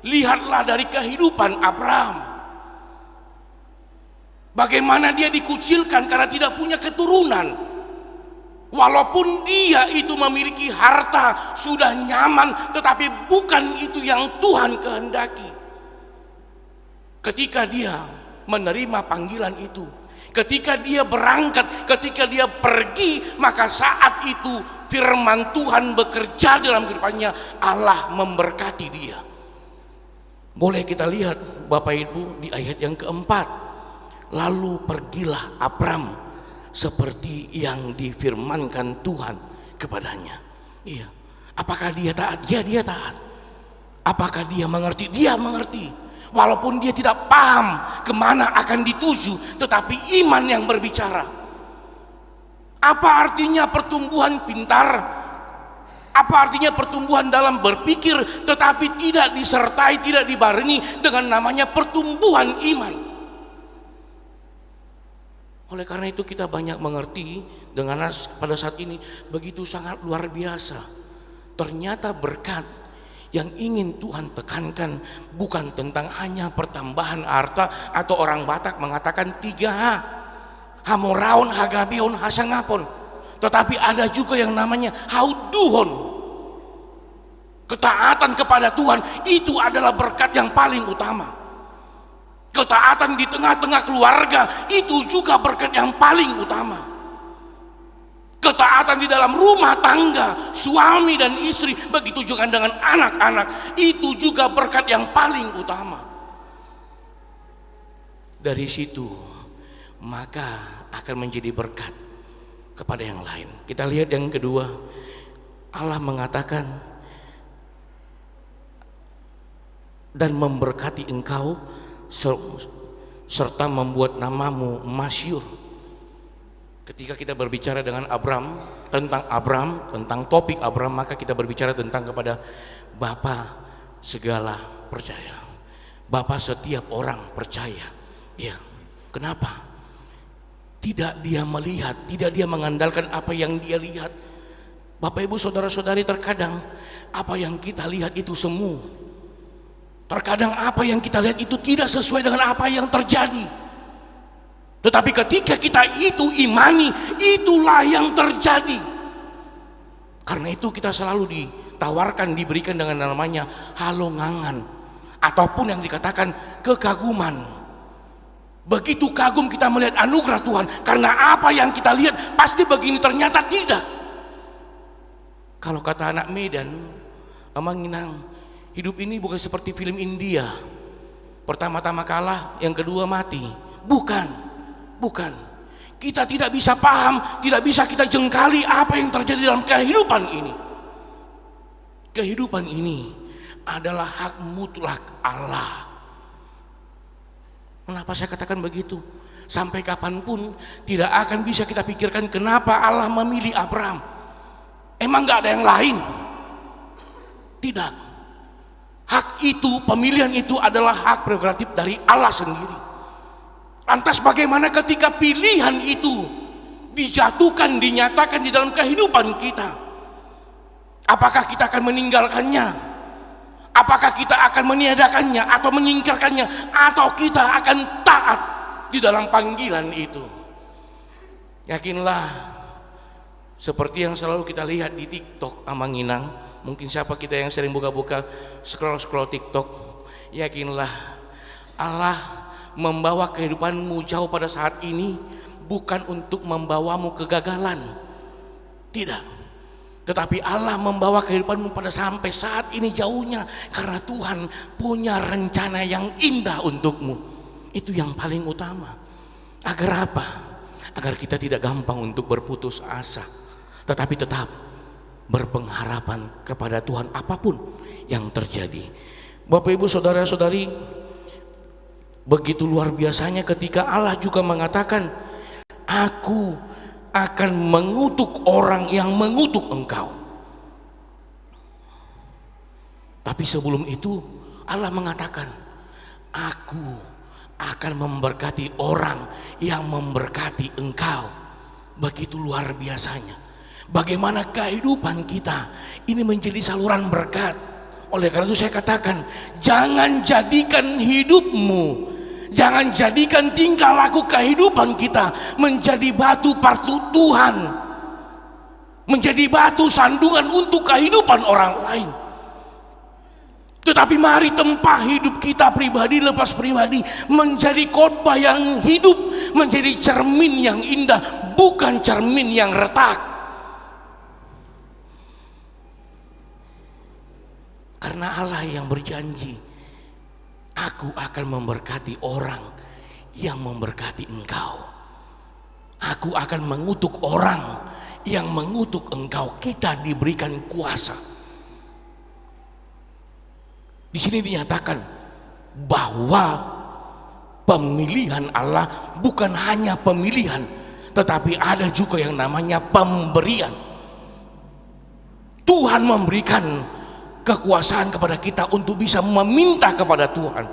Lihatlah dari kehidupan Abram. Bagaimana dia dikucilkan karena tidak punya keturunan. Walaupun dia itu memiliki harta, sudah nyaman, tetapi bukan itu yang Tuhan kehendaki. Ketika dia menerima panggilan itu, ketika dia berangkat, ketika dia pergi, maka saat itu firman Tuhan bekerja dalam kehidupannya. Allah memberkati dia. Boleh kita lihat Bapak Ibu di ayat yang keempat. Lalu pergilah Abram seperti yang difirmankan Tuhan kepadanya. Iya. Apakah dia taat? Ya, dia taat. Apakah dia mengerti? Dia mengerti. Walaupun dia tidak paham kemana akan dituju, tetapi iman yang berbicara. Apa artinya pertumbuhan pintar? Apa artinya pertumbuhan dalam berpikir, tetapi tidak disertai, tidak dibarengi dengan namanya pertumbuhan iman? Oleh karena itu kita banyak mengerti dengan pada saat ini begitu sangat luar biasa. Ternyata berkat yang ingin Tuhan tekankan bukan tentang hanya pertambahan harta, atau orang Batak mengatakan 3H, Hamoraon, Hagabion, Hasangapon, tetapi ada juga yang namanya Hauduhon. Ketaatan kepada Tuhan itu adalah berkat yang paling utama. Ketaatan di tengah-tengah keluarga itu juga berkat yang paling utama. Ketaatan di dalam rumah tangga, suami dan istri, begitu juga dengan anak-anak, itu juga berkat yang paling utama. Dari situ maka akan menjadi berkat kepada yang lain. Kita lihat yang kedua, Allah mengatakan dan memberkati engkau serta membuat namamu masyhur. Ketika kita berbicara dengan Abram, tentang topik Abram, maka kita berbicara tentang kepada Bapa segala percaya, Bapa setiap orang percaya. Ya, kenapa? Tidak dia melihat, tidak dia mengandalkan apa yang dia lihat. Bapak Ibu saudara-saudari, terkadang apa yang kita lihat itu semu. Terkadang apa yang kita lihat itu tidak sesuai dengan apa yang terjadi. Tetapi ketika kita itu imani, itulah yang terjadi. Karena itu kita selalu ditawarkan, diberikan dengan namanya halongangan, ataupun yang dikatakan kekaguman. Begitu kagum kita melihat anugerah Tuhan, karena apa yang kita lihat pasti begini, ternyata tidak. Kalau kata anak Medan, Amanginang, hidup ini bukan seperti film India. Pertama-tama kalah, yang kedua mati. Bukan. Kita tidak bisa paham, tidak bisa kita jengkali apa yang terjadi dalam kehidupan ini. Kehidupan ini adalah hak mutlak Allah. Kenapa saya katakan begitu? Sampai kapanpun tidak akan bisa kita pikirkan kenapa Allah memilih Abram. Emang gak ada yang lain? Tidak. Hak itu, pemilihan itu adalah hak prerogatif dari Allah sendiri. Lantas bagaimana ketika pilihan itu dijatuhkan, dinyatakan di dalam kehidupan kita? Apakah kita akan meninggalkannya? Apakah kita akan meniadakannya atau menyingkirkannya? Atau kita akan taat di dalam panggilan itu? Yakinlah seperti yang selalu kita lihat di TikTok Amanginang. Mungkin siapa kita yang sering buka-buka scroll TikTok, yakinlah Allah membawa kehidupanmu jauh pada saat ini bukan untuk membawamu kegagalan, tidak, tetapi Allah membawa kehidupanmu pada sampai saat ini jauhnya karena Tuhan punya rencana yang indah untukmu. Itu yang paling utama. Agar apa? Agar kita tidak gampang untuk berputus asa, tetapi tetap berpengharapan kepada Tuhan apapun yang terjadi. Bapak Ibu saudara-saudari, begitu luar biasanya ketika Allah juga mengatakan, aku akan mengutuk orang yang mengutuk engkau. Tapi sebelum itu Allah mengatakan, aku akan memberkati orang yang memberkati engkau. Begitu luar biasanya bagaimana kehidupan kita ini menjadi saluran berkat. Oleh karena itu saya katakan, jangan jadikan hidupmu, jangan jadikan tingkah laku kehidupan kita menjadi batu pertutuhan, menjadi batu sandungan untuk kehidupan orang lain. Tetapi mari tempah hidup kita pribadi lepas pribadi menjadi khotbah yang hidup, menjadi cermin yang indah, bukan cermin yang retak. Karena Allah yang berjanji, aku akan memberkati orang yang memberkati engkau. Aku akan mengutuk orang yang mengutuk engkau. Kita diberikan kuasa. Di sini dinyatakan bahwa pemilihan Allah bukan hanya pemilihan, tetapi ada juga yang namanya pemberian. Tuhan memberikan kekuasaan kepada kita untuk bisa meminta kepada Tuhan.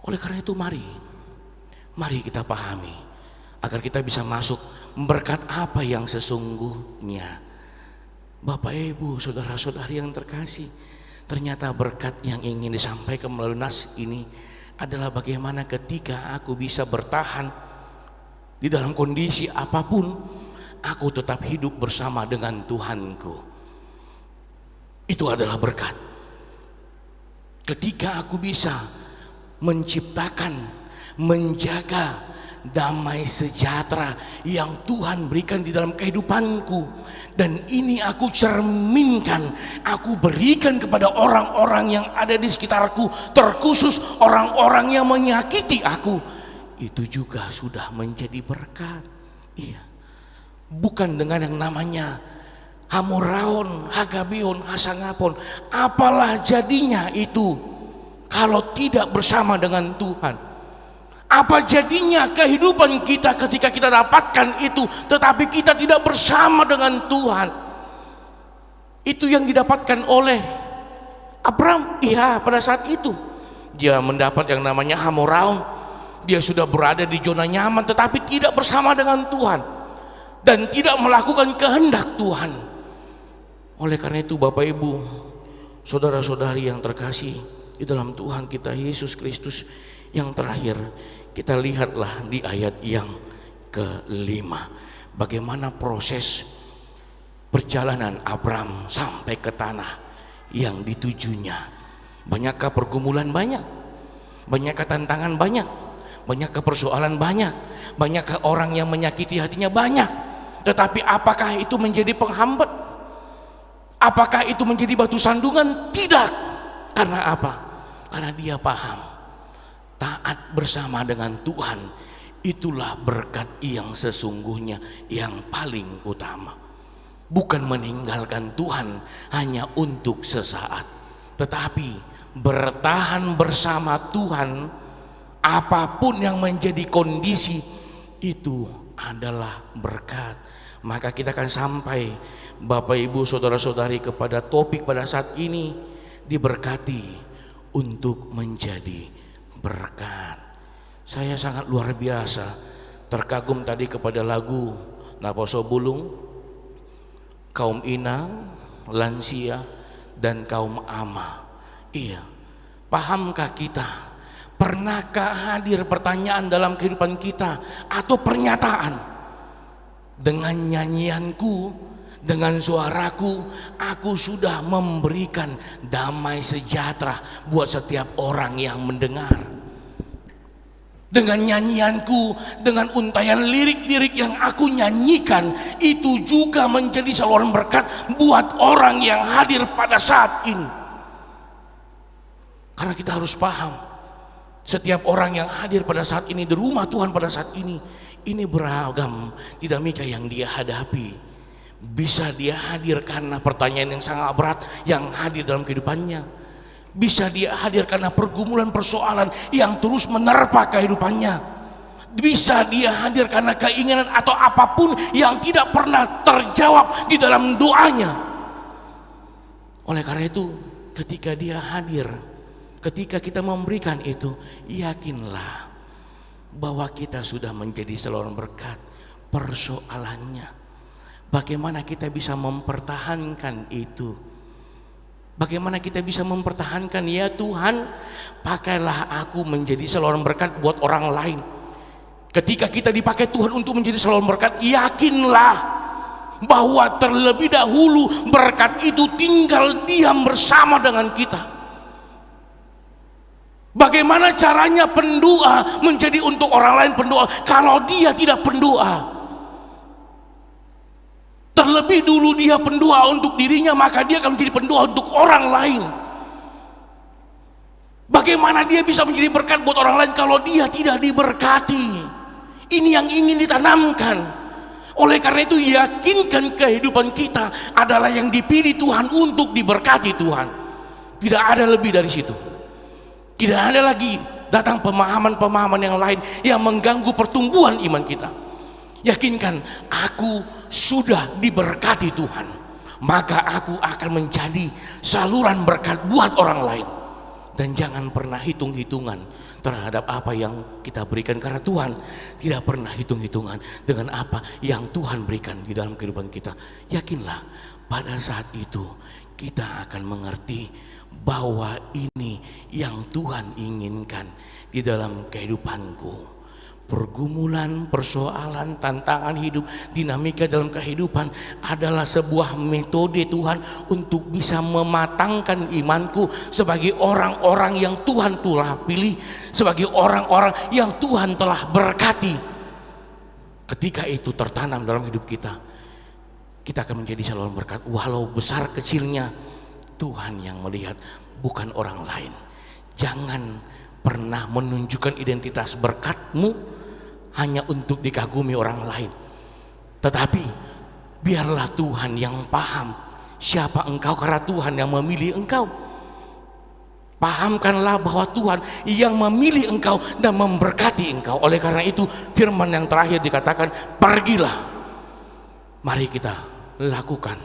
Oleh karena itu mari kita pahami agar kita bisa masuk berkat apa yang sesungguhnya. Bapak Ibu saudara-saudari yang terkasih, ternyata berkat yang ingin disampaikan melalui nas ini adalah bagaimana ketika aku bisa bertahan di dalam kondisi apapun, aku tetap hidup bersama dengan Tuhanku. Itu adalah berkat. Ketika aku bisa menciptakan, menjaga damai sejahtera yang Tuhan berikan di dalam kehidupanku, dan ini aku cerminkan, aku berikan kepada orang-orang yang ada di sekitarku, terkhusus orang-orang yang menyakiti aku, itu juga sudah menjadi berkat. Iya, bukan dengan yang namanya Hamuraon, Hagabeon, Hasangapon. Apalah jadinya itu kalau tidak bersama dengan Tuhan? Apa jadinya kehidupan kita ketika kita dapatkan itu tetapi kita tidak bersama dengan Tuhan? Itu yang didapatkan oleh Abraham. Iya, pada saat itu dia mendapat yang namanya Hamuraon. Dia sudah berada di zona nyaman tetapi tidak bersama dengan Tuhan dan tidak melakukan kehendak Tuhan. Oleh karena itu Bapak Ibu saudara-saudari yang terkasih di dalam Tuhan kita Yesus Kristus, yang terakhir kita lihatlah di ayat yang ke-5 bagaimana proses perjalanan Abraham sampai ke tanah yang ditujunya. Banyakkah pergumulan? Banyakkah tantangan? Banyakkah persoalan? Banyakkah orang yang menyakiti hatinya? Banyak. Tetapi apakah itu menjadi penghambat? Apakah itu menjadi batu sandungan? Tidak. Karena apa? Karena dia paham taat bersama dengan Tuhan itulah berkat yang sesungguhnya yang paling utama. Bukan meninggalkan Tuhan hanya untuk sesaat, tetapi bertahan bersama Tuhan apapun yang menjadi kondisi itu adalah berkat. Maka kita akan sampai Bapak Ibu saudara-saudari kepada topik pada saat ini, diberkati untuk menjadi berkat. Saya sangat luar biasa terkagum tadi kepada lagu Naposo Bulung, kaum inang, lansia, dan kaum ama. Iya, pahamkah kita Pernahkah hadir pertanyaan dalam kehidupan kita atau pernyataan? Dengan nyanyianku, dengan suaraku, aku sudah memberikan damai sejahtera buat setiap orang yang mendengar. Dengan nyanyianku, dengan untayan lirik-lirik yang aku nyanyikan, itu juga menjadi saluran berkat buat orang yang hadir pada saat ini. Karena kita harus paham, setiap orang yang hadir pada saat ini di rumah Tuhan pada saat ini beragam dinamika yang dia hadapi. Bisa dia hadir karena pertanyaan yang sangat berat yang hadir dalam kehidupannya. Bisa dia hadir karena pergumulan persoalan yang terus menerpa kehidupannya. Bisa dia hadir karena keinginan atau apapun yang tidak pernah terjawab di dalam doanya. Oleh karena itu, ketika dia hadir, ketika kita memberikan itu, yakinlah bahwa kita sudah menjadi saluran berkat. Persoalannya, bagaimana kita bisa mempertahankan itu? Bagaimana kita bisa mempertahankan? Ya Tuhan, pakailah aku menjadi saluran berkat buat orang lain. Ketika kita dipakai Tuhan untuk menjadi saluran berkat, yakinlah bahwa terlebih dahulu berkat itu tinggal diam bersama dengan kita. Bagaimana caranya pendoa menjadi untuk orang lain pendoa kalau dia tidak pendoa? Terlebih dulu dia pendoa untuk dirinya, maka dia akan menjadi pendoa untuk orang lain. Bagaimana dia bisa menjadi berkat buat orang lain kalau dia tidak diberkati? Ini yang ingin ditanamkan. Oleh karena itu, yakinkan kehidupan kita adalah yang dipilih Tuhan untuk diberkati Tuhan. Tidak ada lebih dari situ. Tidak ada lagi datang pemahaman-pemahaman yang lain yang mengganggu pertumbuhan iman kita. Yakinkan, aku sudah diberkati Tuhan, maka aku akan menjadi saluran berkat buat orang lain. Dan jangan pernah hitung-hitungan terhadap apa yang kita berikan, karena Tuhan tidak pernah hitung-hitungan dengan apa yang Tuhan berikan di dalam kehidupan kita. Yakinlah, pada saat itu kita akan mengerti bahwa ini yang Tuhan inginkan di dalam kehidupanku. Pergumulan, persoalan, tantangan hidup, dinamika dalam kehidupan adalah sebuah metode Tuhan untuk bisa mematangkan imanku sebagai orang-orang yang Tuhan telah pilih, sebagai orang-orang yang Tuhan telah berkati. Ketika itu tertanam dalam hidup kita, kita akan menjadi saluran berkat. Walau besar kecilnya, Tuhan yang melihat, bukan orang lain. Jangan pernah menunjukkan identitas berkatmu hanya untuk dikagumi orang lain, tetapi biarlah Tuhan yang paham siapa engkau, karena Tuhan yang memilih engkau. Pahamkanlah bahwa Tuhan yang memilih engkau dan memberkati engkau. Oleh karena itu, firman yang terakhir dikatakan, pergilah. Mari kita lakukan,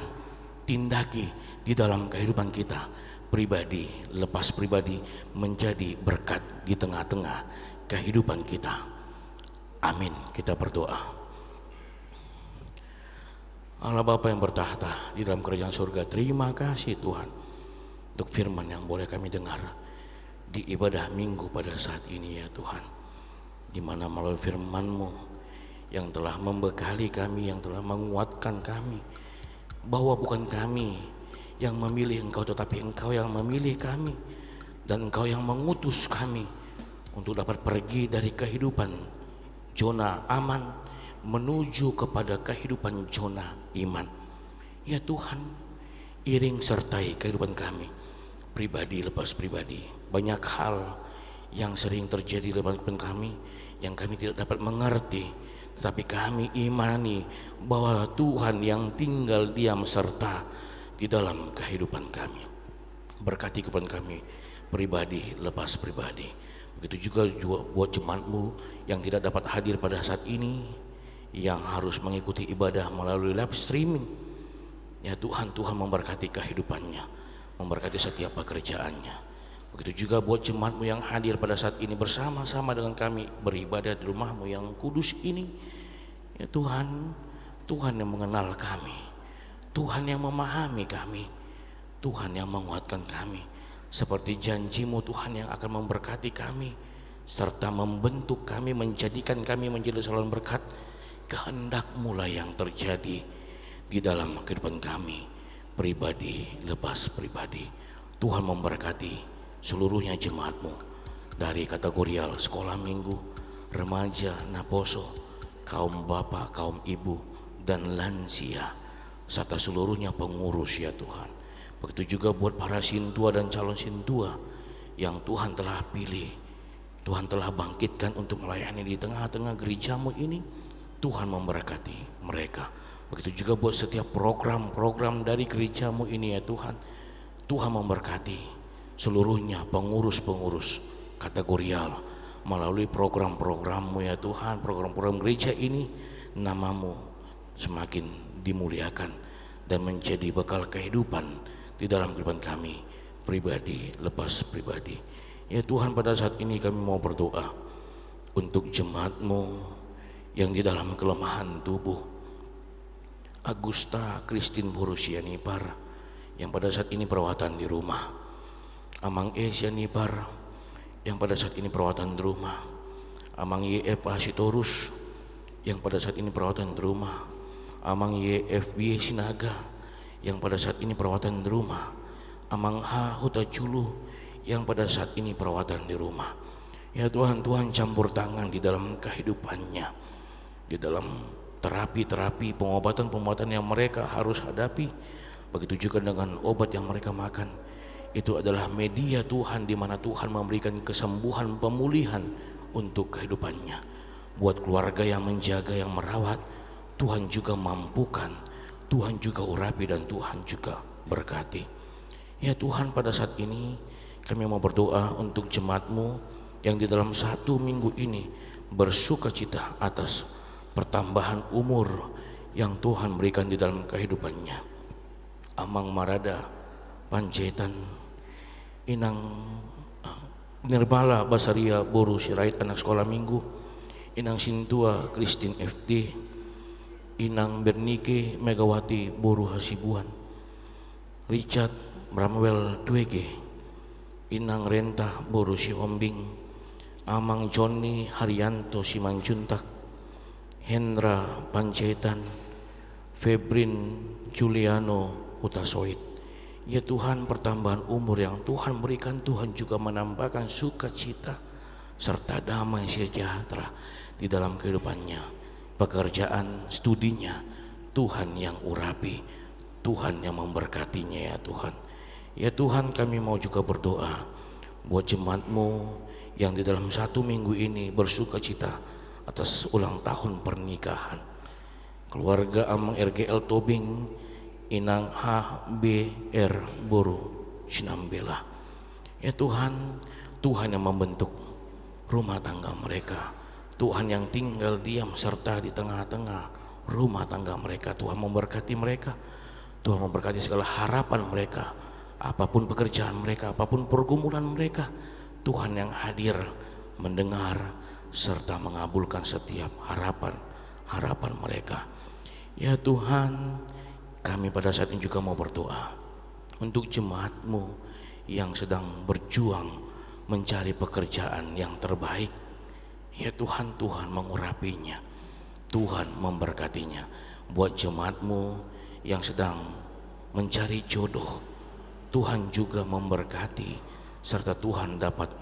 tindaki di dalam kehidupan kita pribadi, lepas pribadi, menjadi berkat di tengah-tengah kehidupan kita. Amin. Kita berdoa. Allah Bapa yang bertahta di dalam kerajaan surga, terima kasih Tuhan untuk firman yang boleh kami dengar di ibadah minggu pada saat ini ya Tuhan, di mana melalui firman-Mu yang telah membekali kami, yang telah menguatkan kami, bahwa bukan kami yang memilih Engkau, tetapi Engkau yang memilih kami, dan Engkau yang mengutus kami untuk dapat pergi dari kehidupan zona aman menuju kepada kehidupan zona iman. Ya Tuhan, iring sertai kehidupan kami pribadi lepas pribadi. Banyak hal yang sering terjadi dalam kehidupan kami yang kami tidak dapat mengerti, tetapi kami imani bahwa Tuhan yang tinggal diam serta di dalam kehidupan kami. Berkati kehidupan kami pribadi lepas pribadi. Begitu juga buat jemaat-Mu yang tidak dapat hadir pada saat ini, yang harus mengikuti ibadah melalui live streaming. Ya Tuhan, Tuhan memberkati kehidupannya, memberkati setiap pekerjaannya. Begitu juga buat jemaat-Mu yang hadir pada saat ini bersama-sama dengan kami beribadah di rumah-Mu yang kudus ini. Ya Tuhan, Tuhan yang mengenal kami, Tuhan yang memahami kami, Tuhan yang menguatkan kami. Seperti janji-Mu Tuhan yang akan memberkati kami serta membentuk kami, menjadikan kami menjadi saluran berkat kehendak-Mu lah yang terjadi di dalam kehidupan kami, pribadi lepas pribadi. Tuhan memberkati seluruhnya jemaat-Mu, dari kategorial sekolah minggu, remaja, naposo, kaum bapak, kaum ibu, dan lansia, serta seluruhnya pengurus ya Tuhan. Begitu juga buat para sintua dan calon sintua yang Tuhan telah pilih, Tuhan telah bangkitkan untuk melayani di tengah-tengah gereja-Mu ini. Tuhan memberkati mereka. Begitu juga buat setiap program-program dari gereja-Mu ini ya Tuhan. Tuhan memberkati seluruhnya pengurus-pengurus kategorial melalui program-program-Mu ya Tuhan. Program-program gereja ini, nama-Mu semakin dimuliakan dan menjadi bekal kehidupan di dalam kehidupan kami, pribadi lepas pribadi. Ya Tuhan, pada saat ini kami mau berdoa untuk jemaat-Mu yang di dalam kelemahan tubuh. Agusta Christine Borusianipar yang pada saat ini perawatan di rumah. Amang E Sianipar yang pada saat ini perawatan di rumah. Amang YF Asitorus yang pada saat ini perawatan di rumah. Amang YFB Sinaga yang pada saat ini perawatan di rumah. Amang H Hutaculu yang pada saat ini perawatan di rumah. Ya Tuhan, Tuhan campur tangan di dalam kehidupannya, di dalam terapi-terapi, pengobatan-pengobatan yang mereka harus hadapi. Begitu juga dengan obat yang mereka makan. Itu adalah media Tuhan, di mana Tuhan memberikan kesembuhan, pemulihan untuk kehidupannya. Buat keluarga yang menjaga, yang merawat, Tuhan juga mampukan, Tuhan juga urapi, dan Tuhan juga berkati. Ya Tuhan, pada saat ini kami mau berdoa untuk jemaat-Mu yang di dalam 1 minggu ini bersukacita atas pertambahan umur yang Tuhan berikan di dalam kehidupannya. Amang Marada Panjaitan, Inang Nirbala Basaria Boru Sirait anak sekolah minggu, Inang Sintua Christine FD, Inang Bernike Megawati Boru Hasibuan, Richard Bramwell Dwege, Inang Renta Boru Sihombing, Amang Johnny Haryanto Simanjuntak, Hendra Panjaitan, Febrin Juliano Utasoid. Ya Tuhan, pertambahan umur yang Tuhan berikan, Tuhan juga menambahkan sukacita serta damai sejahtera di dalam kehidupannya. Pekerjaan, studinya, Tuhan yang urapi, Tuhan yang memberkatinya ya Tuhan. Ya Tuhan, kami mau juga berdoa buat jemaat-Mu yang di dalam 1 minggu ini bersukacita atas ulang tahun pernikahan. Keluarga Amang RGL Tobing, Inang HBR Boru Sinambela. Ya Tuhan, Tuhan yang membentuk rumah tangga mereka, Tuhan yang tinggal diam serta di tengah-tengah rumah tangga mereka. Tuhan memberkati mereka, Tuhan memberkati segala harapan mereka, apapun pekerjaan mereka, apapun pergumulan mereka. Tuhan yang hadir mendengar serta mengabulkan setiap harapan mereka. Ya Tuhan, kami pada saat ini juga mau berdoa untuk jemaat-Mu yang sedang berjuang mencari pekerjaan yang terbaik. Ya Tuhan, Tuhan mengurapinya, Tuhan memberkatinya. Buat jemaat-Mu yang sedang mencari jodoh, Tuhan juga memberkati, serta Tuhan dapat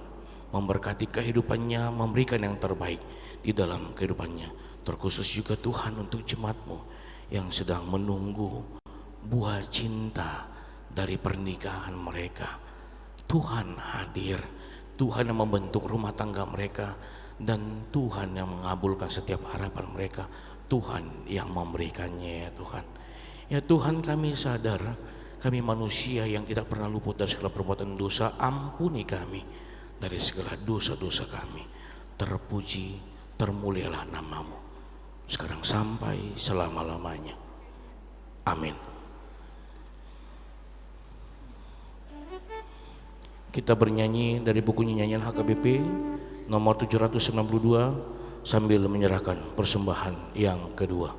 memberkati kehidupannya, memberikan yang terbaik di dalam kehidupannya. Terkhusus juga Tuhan untuk jemaat-Mu yang sedang menunggu buah cinta dari pernikahan mereka. Tuhan hadir, Tuhan yang membentuk rumah tangga mereka, dan Tuhan yang mengabulkan setiap harapan mereka. Tuhan yang memberikannya ya Tuhan. Ya Tuhan, kami sadar kami manusia yang tidak pernah luput dari segala perbuatan dosa. Ampuni kami dari segala dosa-dosa kami. Terpuji, termulialah nama-Mu sekarang sampai selama-lamanya. Amin. Kita bernyanyi dari buku nyanyian HKBP nomor 792 sambil menyerahkan persembahan yang kedua.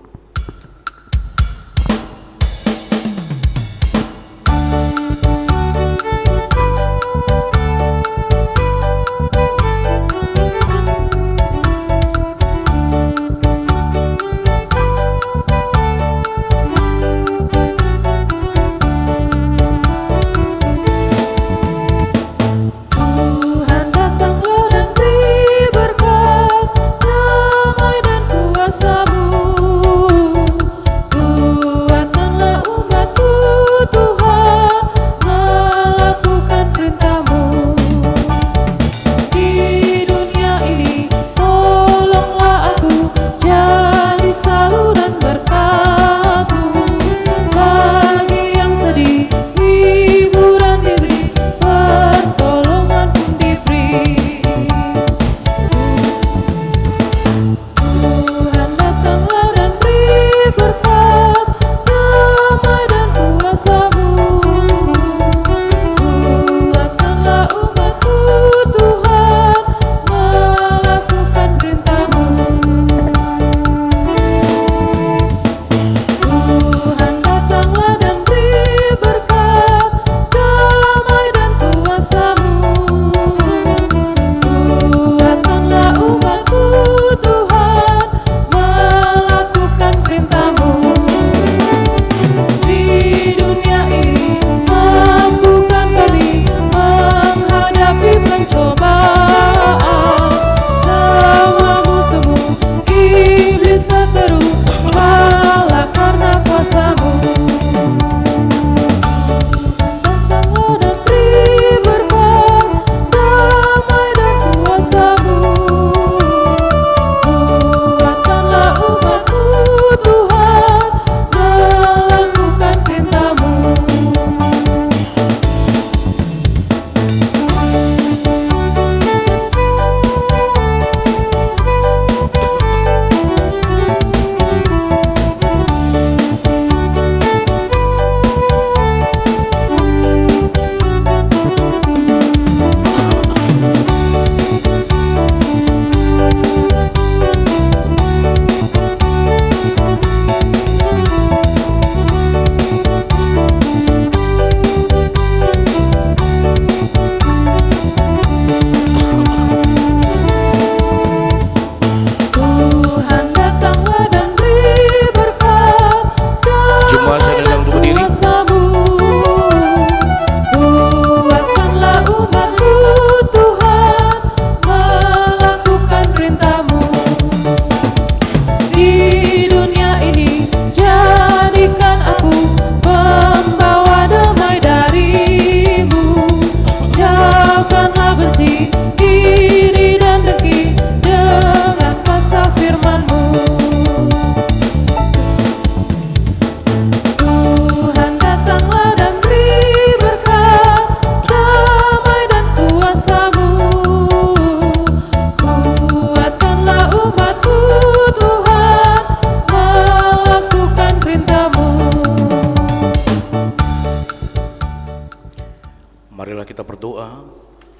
Marilah kita berdoa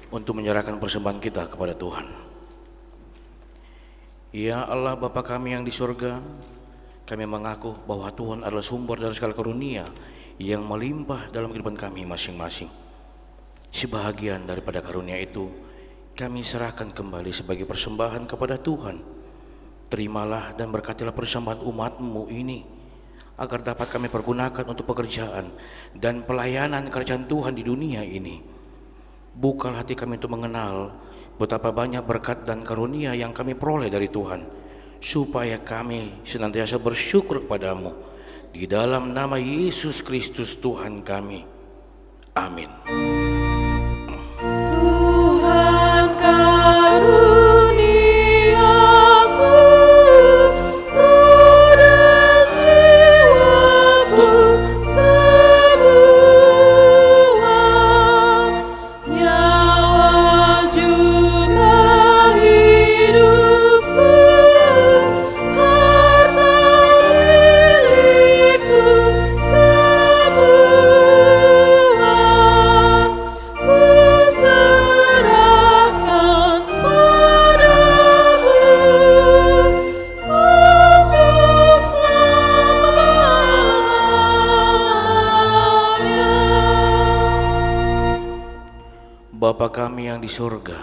untuk menyerahkan persembahan kita kepada Tuhan. Ya Allah Bapa kami yang di surga, kami mengaku bahwa Tuhan adalah sumber dari segala karunia yang melimpah dalam kehidupan kami masing-masing. Sebahagian daripada karunia itu kami serahkan kembali sebagai persembahan kepada Tuhan. Terimalah dan berkatilah persembahan umat-Mu ini, agar dapat kami pergunakan untuk pekerjaan dan pelayanan kerajaan Tuhan di dunia ini. Bukalah hati kami untuk mengenal betapa banyak berkat dan karunia yang kami peroleh dari Tuhan, supaya kami senantiasa bersyukur kepada-Mu. Di dalam nama Yesus Kristus Tuhan kami. Amin. Tuhan karuniamu Bapa kami yang di surga,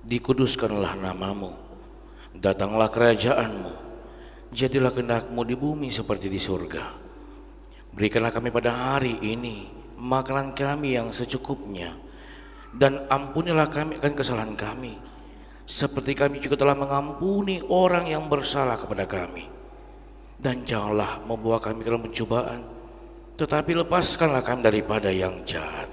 dikuduskanlah nama-Mu, datanglah kerajaan-Mu, jadilah kehendak-Mu di bumi seperti di surga. Berikanlah kami pada hari ini makanan kami yang secukupnya, dan ampunilah kami akan kesalahan kami, seperti kami juga telah mengampuni orang yang bersalah kepada kami. Dan janganlah membawa kami ke dalam pencobaan, tetapi lepaskanlah kami daripada yang jahat.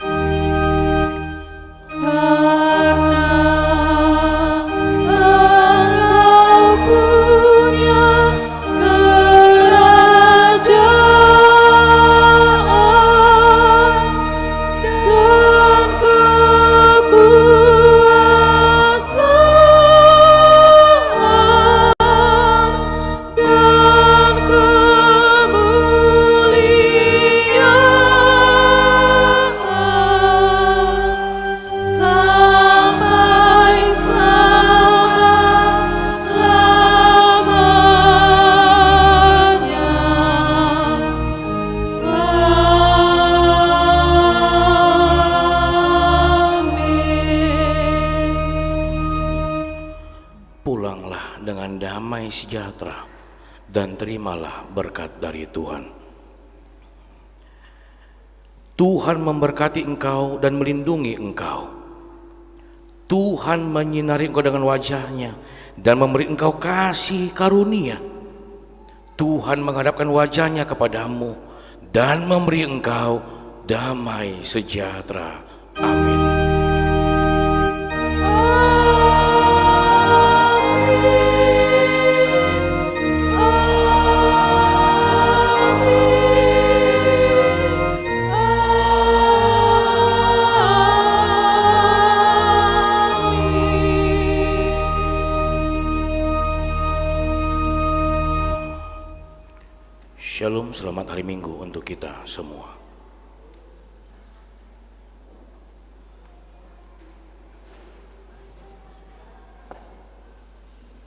Pulanglah dengan damai sejahtera dan terimalah berkat dari Tuhan. Tuhan memberkati engkau dan melindungi engkau. Tuhan menyinari engkau dengan wajah-Nya dan memberi engkau kasih karunia. Tuhan menghadapkan wajah-Nya kepadamu dan memberi engkau damai sejahtera. Amin. Shalom, selamat hari Minggu untuk kita semua.